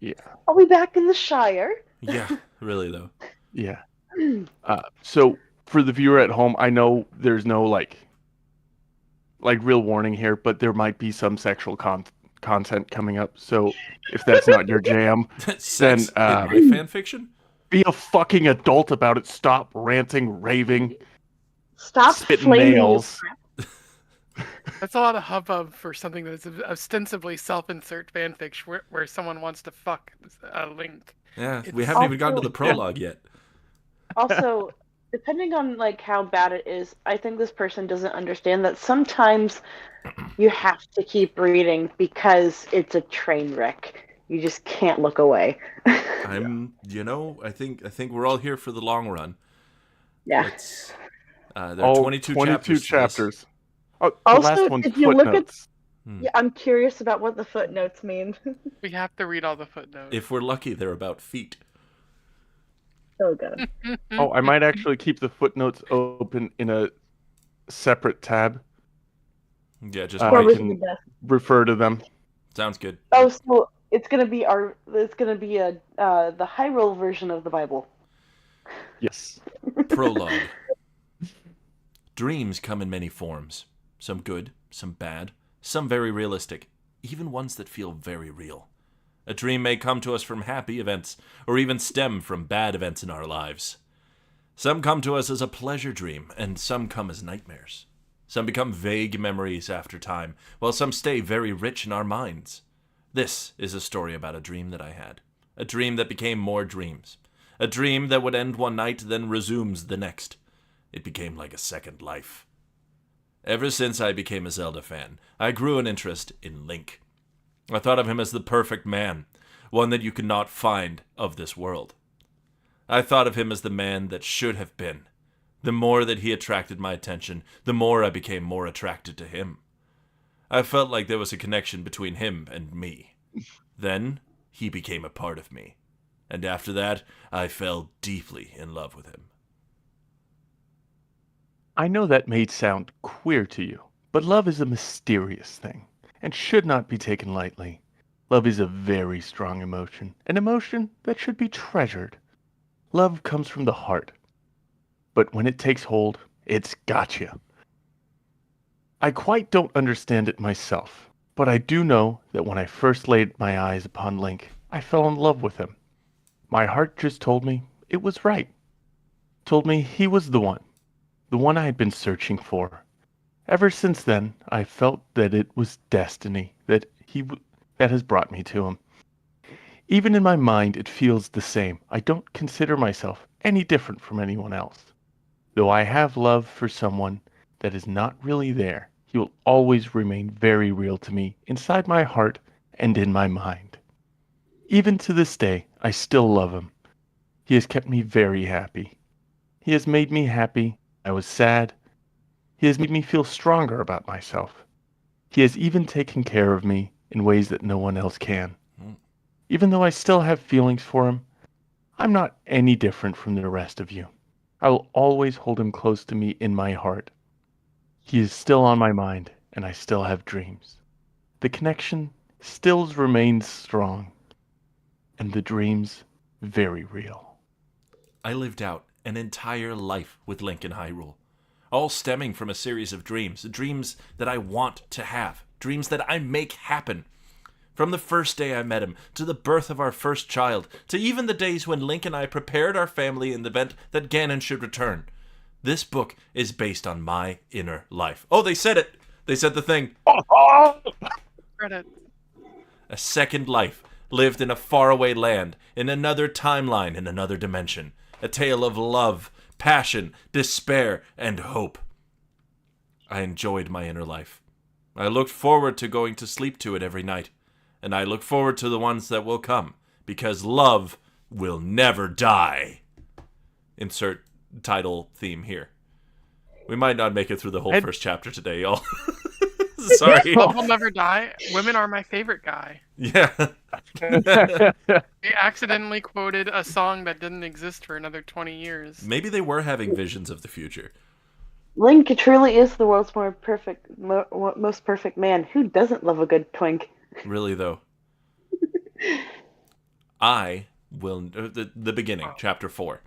Yeah. Are we back in the Shire? Yeah, really though. Yeah. So for the viewer at home, I know there's no like real warning here, but there might be some sexual content coming up. So if that's not your jam, then in my fan fiction, be a fucking adult about it. Stop ranting, raving, stop spitting nails. That's a lot of hubbub for something that's ostensibly self-insert fanfiction where someone wants to fuck a Link. Yeah, we haven't even gotten to the prologue yet. Also, depending on like how bad it is, I think this person doesn't understand that sometimes you have to keep reading because it's a train wreck. You just can't look away. I think we're all here for the long run. Yeah. Let's. There are Oh, 22 22 chapters to this. chapters. Oh, the Also, last one's did you look at? footnotes. Yeah, I'm curious about what the footnotes mean. We have to read all the footnotes. If we're lucky, they're about feet. Oh god. Oh, I might actually keep the footnotes open in a separate tab. Yeah, just I Probably can the best. refer to them. sounds good. Oh, so it's gonna be the Hyrule version of the Bible. Yes. Prologue. Dreams come in many forms. Some good, some bad, some very realistic, even ones that feel very real. A dream may come to us from happy events, or even stem from bad events in our lives. Some come to us as a pleasure dream, and some come as nightmares. Some become vague memories after time, while some stay very rich in our minds. This is a story about a dream that I had. A dream that became more dreams. A dream that would end one night, then resumes the next. It became like a second life. Ever since I became a Zelda fan, I grew an interest in Link. I thought of him as the perfect man, one that you could not find of this world. I thought of him as the man that should have been. The more that he attracted my attention, the more I became more attracted to him. I felt like there was a connection between him and me. Then, he became a part of me. And after that, I fell deeply in love with him. I know that may sound queer to you, but love is a mysterious thing and should not be taken lightly. Love is a very strong emotion, an emotion that should be treasured. Love comes from the heart, but when it takes hold, it's gotcha. I quite don't understand it myself, but I do know that when I first laid my eyes upon Link, I fell in love with him. My heart just told me it was right. Told me he was the one I had been searching for. Ever since then, I felt that it was destiny that that has brought me to him. Even in my mind, it feels the same. I don't consider myself any different from anyone else. Though I have love for someone that is not really there, he will always remain very real to me inside my heart and in my mind. Even to this day, I still love him. He has kept me very happy. He has made me happy. I was sad. He has made me feel stronger about myself. He has even taken care of me in ways that no one else can. Even though I still have feelings for him, I'm not any different from the rest of you. I will always hold him close to me in my heart. He is still on my mind, and I still have dreams. The connection still remains strong, and the dreams very real. I lived out an entire life with Link in Hyrule, all stemming from a series of dreams that I want to have, dreams that I make happen. From the first day I met him, to the birth of our first child, to even the days when Link and I prepared our family in the event that Ganon should return. This book is based on my inner life. Oh, they said it! They said the thing. Credit. A second life, lived in a faraway land, in another timeline, in another dimension. A tale of love, passion, despair, and hope. I enjoyed my inner life. I looked forward to going to sleep to it every night. And I look forward to the ones that will come, because love will never die. Insert title theme here. We might not make it through the whole first chapter today, y'all. Sorry. Love will never die. Women are my favorite guy. Yeah. They accidentally quoted a song that didn't exist for another 20 years. Maybe they were having visions of the future. Link truly is the world's most perfect man. Who doesn't love a good twink? Really, though. I will... The beginning, chapter 4.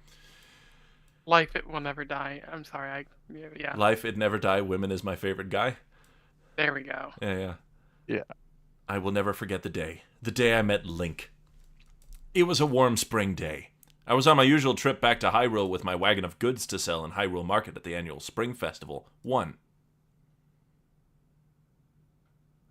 Life, it will never die. I'm sorry, yeah. Life, it never die. Women is my favorite guy. There we go. Yeah. I will never forget the day I met Link. It was a warm spring day. I was on my usual trip back to Hyrule with my wagon of goods to sell in Hyrule Market at the annual Spring Festival 1.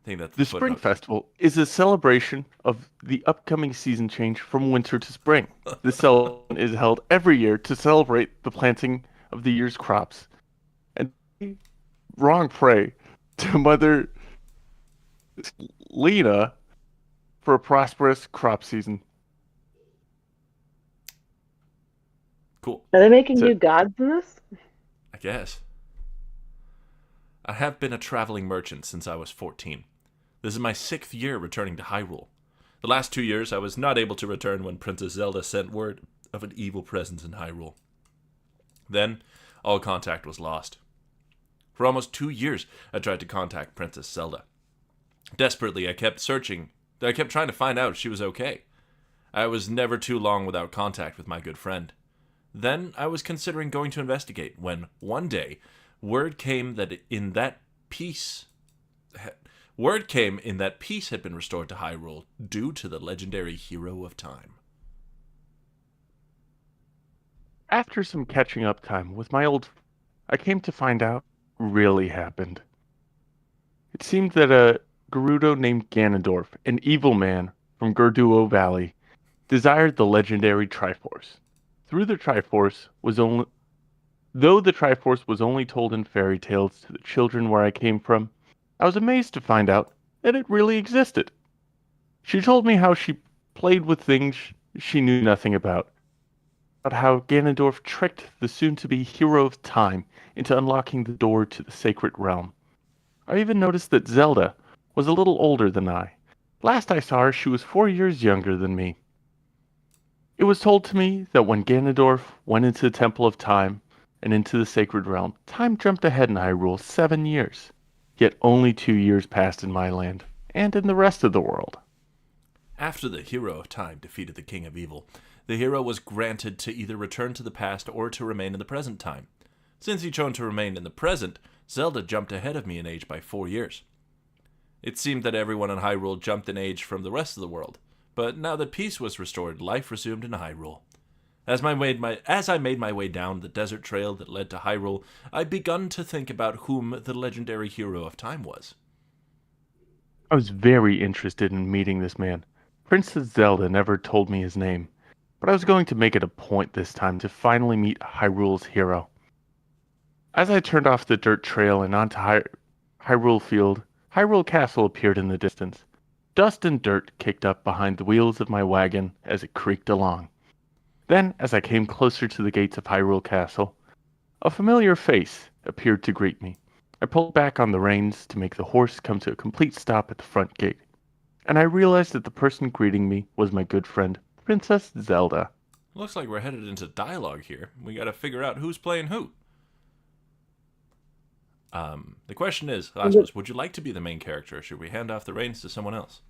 I think that's The Spring footnote. Festival is a celebration of the upcoming season change from winter to spring. This celebration is held every year to celebrate the planting of the year's crops and wrong pray to Mother Lena for a prosperous crop season. Cool. Are they making So- you gods in this? I guess. I have been a traveling merchant since I was 14. This is my 6th year returning to Hyrule. The last 2 years I was not able to return when Princess Zelda sent word of an evil presence in Hyrule. Then, all contact was lost. For almost 2 years, I tried to contact Princess Zelda. Desperately, I kept searching. I kept trying to find out if she was okay. I was never too long without contact with my good friend. Then, I was considering going to investigate when, one day, word came in that peace had been restored to Hyrule due to the legendary Hero of Time. After some catching up time with my I came to find out really happened. It seemed that a Gerudo named Ganondorf, an evil man from Gerduo Valley, desired the legendary Triforce. Through the Triforce was only Though the Triforce was only told in fairy tales to the children where I came from, I was amazed to find out that it really existed. She told me how she played with things she knew nothing about how Ganondorf tricked the soon-to-be Hero of Time into unlocking the door to the Sacred Realm. I even noticed that Zelda was a little older than I. Last I saw her, she was 4 years younger than me. It was told to me that when Ganondorf went into the Temple of Time and into the Sacred Realm, time jumped ahead in Hyrule 7 years. Yet only 2 years passed in my land, and in the rest of the world. After the Hero of Time defeated the King of Evil, the hero was granted to either return to the past or to remain in the present time. Since he chose to remain in the present, Zelda jumped ahead of me in age by 4 years. It seemed that everyone in Hyrule jumped in age from the rest of the world, but now that peace was restored, life resumed in Hyrule. As I made my way down the desert trail that led to Hyrule, I begun to think about whom the legendary Hero of Time was. I was very interested in meeting this man. Princess Zelda never told me his name, but I was going to make it a point this time to finally meet Hyrule's hero. As I turned off the dirt trail and onto Hyrule Field, Hyrule Castle appeared in the distance. Dust and dirt kicked up behind the wheels of my wagon as it creaked along. Then, as I came closer to the gates of Hyrule Castle, a familiar face appeared to greet me. I pulled back on the reins to make the horse come to a complete stop at the front gate, and I realized that the person greeting me was my good friend, Princess Zelda. Looks like we're headed into dialogue here. We gotta figure out who's playing who. The question is, would you like to be the main character, or should we hand off the reins to someone else?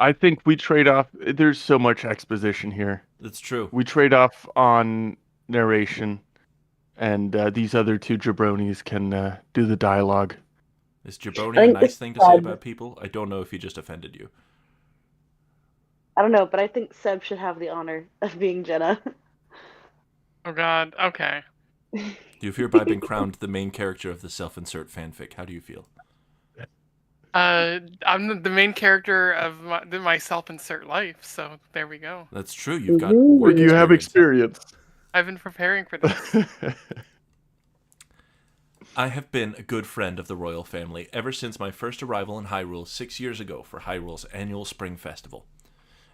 I think we trade off. There's so much exposition here. That's true. We trade off on narration, and these other two jabronis can do the dialogue. Is jabroni a nice thing to say about people? I don't know if he just offended you. I don't know, but I think Seb should have the honor of being Jenna. Oh god, okay. You've hereby been crowned the main character of the self-insert fanfic. How do you feel? I'm the main character of my self-insert life, so there we go. That's true. You've got work You have experience. I've been preparing for this. I have been a good friend of the royal family ever since my first arrival in Hyrule 6 years ago for Hyrule's annual spring festival.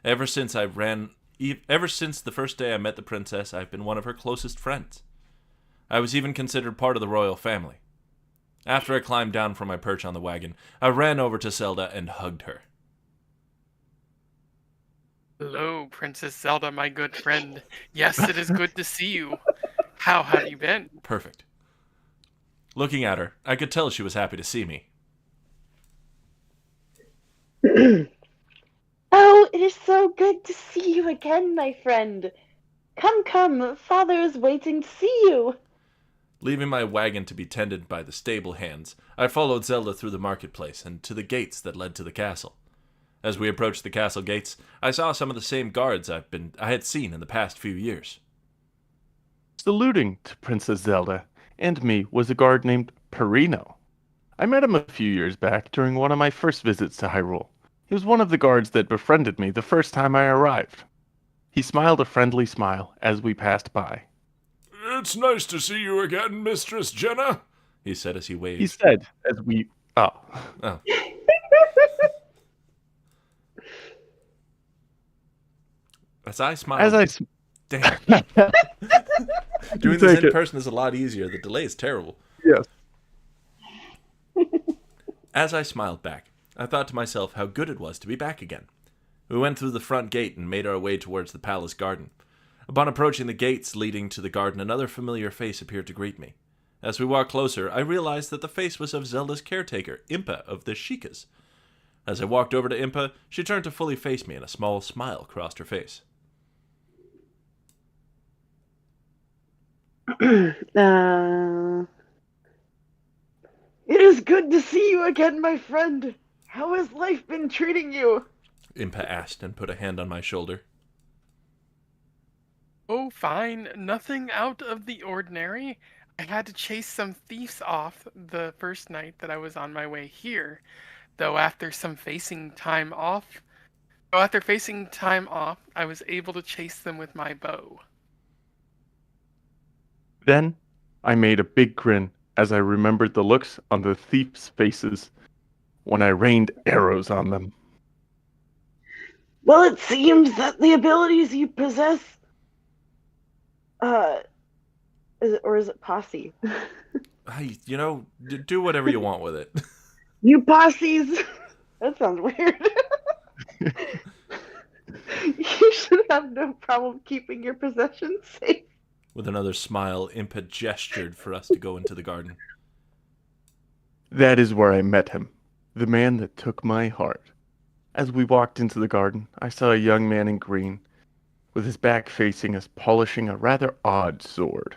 Ever since the first day I met the princess, I've been one of her closest friends. I was even considered part of the royal family. After I climbed down from my perch on the wagon, I ran over to Zelda and hugged her. Hello, Princess Zelda, my good friend. Yes, it is good to see you. How have you been? Perfect. Looking at her, I could tell she was happy to see me. Oh, it is so good to see you again, my friend. Come, father is waiting to see you. Leaving my wagon to be tended by the stable hands, I followed Zelda through the marketplace and to the gates that led to the castle. As we approached the castle gates, I saw some of the same guards I had seen in the past few years. Saluting to Princess Zelda and me was a guard named Perino. I met him a few years back during one of my first visits to Hyrule. He was one of the guards that befriended me the first time I arrived. He smiled a friendly smile as we passed by. It's nice to see you again, Mistress Jenna, he said as he He waved. said as we... Oh. Oh. As I smiled... Damn. Doing this in person is a lot easier. The delay is terrible. Yes. As I smiled back, I thought to myself how good it was to be back again. We went through the front gate and made our way towards the palace garden. Upon approaching the gates leading to the garden, another familiar face appeared to greet me. As we walked closer, I realized that the face was of Zelda's caretaker, Impa of the Sheikahs. As I walked over to Impa, she turned to fully face me and a small smile crossed her face. It is good to see you again, my friend. How has life been treating you? Impa asked and put a hand on my shoulder. Oh, fine. Nothing out of the ordinary. I had to chase some thieves off the first night that I was on my way here. Though after facing time off, I was able to chase them with my bow. Then I made a big grin as I remembered the looks on the thieves' faces when I rained arrows on them. Well, it seems that the abilities you possess... is it posse? Hey, do whatever you want with it. You posses! That sounds weird. You should have no problem keeping your possessions safe. With another smile, Impa gestured for us to go into the garden. That is where I met him, the man that took my heart. As we walked into the garden, I saw a young man in green, with his back facing us, polishing a rather odd sword.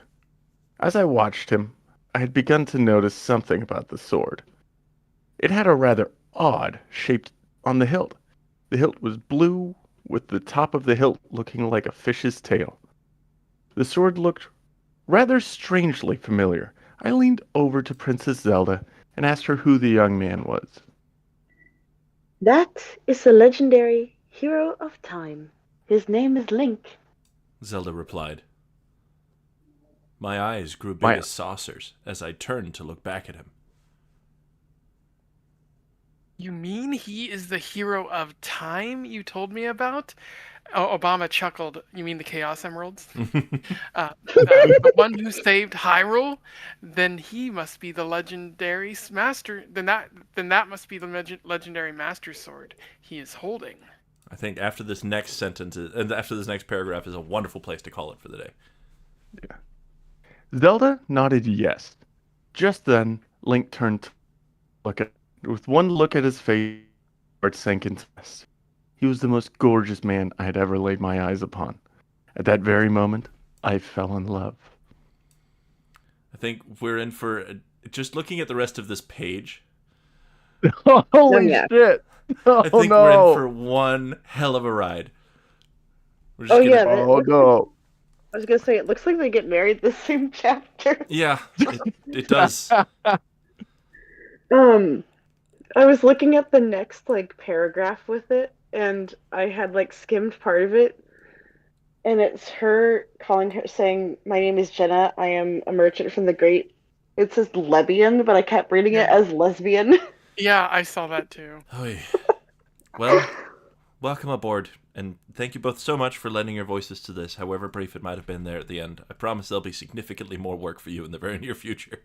As I watched him, I had begun to notice something about the sword. It had a rather odd shape on the hilt. The hilt was blue, with the top of the hilt looking like a fish's tail. The sword looked rather strangely familiar. I leaned over to Princess Zelda and asked her who the young man was. That is the legendary hero of time. His name is Link. Zelda replied. My eyes grew big as saucers as I turned to look back at him. You mean he is the hero of time you told me about? Oh, Obama chuckled. You mean the Chaos Emeralds? The one who saved Hyrule? Then he must be the legendary master. Then that must be the legendary master sword he is holding. I think after this next sentence and after this next paragraph is a wonderful place to call it for the day. Yeah. Zelda nodded yes. Just then, Link turned to look at. With one look at his face, my heart sank into rest. He was the most gorgeous man I had ever laid my eyes upon. At that very moment, I fell in love. I think we're in for just looking at the rest of this page. Holy shit! Oh, I think we're in for one hell of a ride. We're just yeah. Oh no! I was gonna say it looks like they get married the same chapter. Yeah, it does. I was looking at the next paragraph with it, and I had skimmed part of it, and it's her saying, "My name is Jenna. I am a merchant from the Great." It says Lebian, but I kept reading it as lesbian. Yeah, I saw that too. Oy. Well, welcome aboard, and thank you both so much for lending your voices to this, however brief it might have been there at the end. I promise there'll be significantly more work for you in the very near future.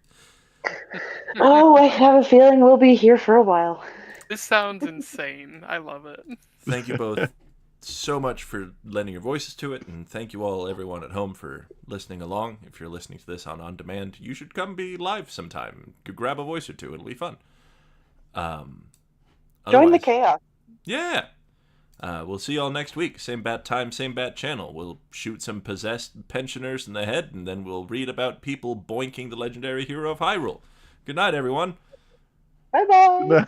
Oh, I have a feeling we'll be here for a while. This sounds insane. I love it. Thank you both so much for lending your voices to it, and thank you all, everyone at home, for listening along. If you're listening to this on demand, you should come be live sometime. Grab a voice or two. It'll be fun. Join the chaos. Yeah. We'll see y'all next week. Same bat time, same bat channel. We'll shoot some possessed pensioners in the head, and then we'll read about people boinking the legendary hero of Hyrule. Good night, everyone. Bye-bye. Bye.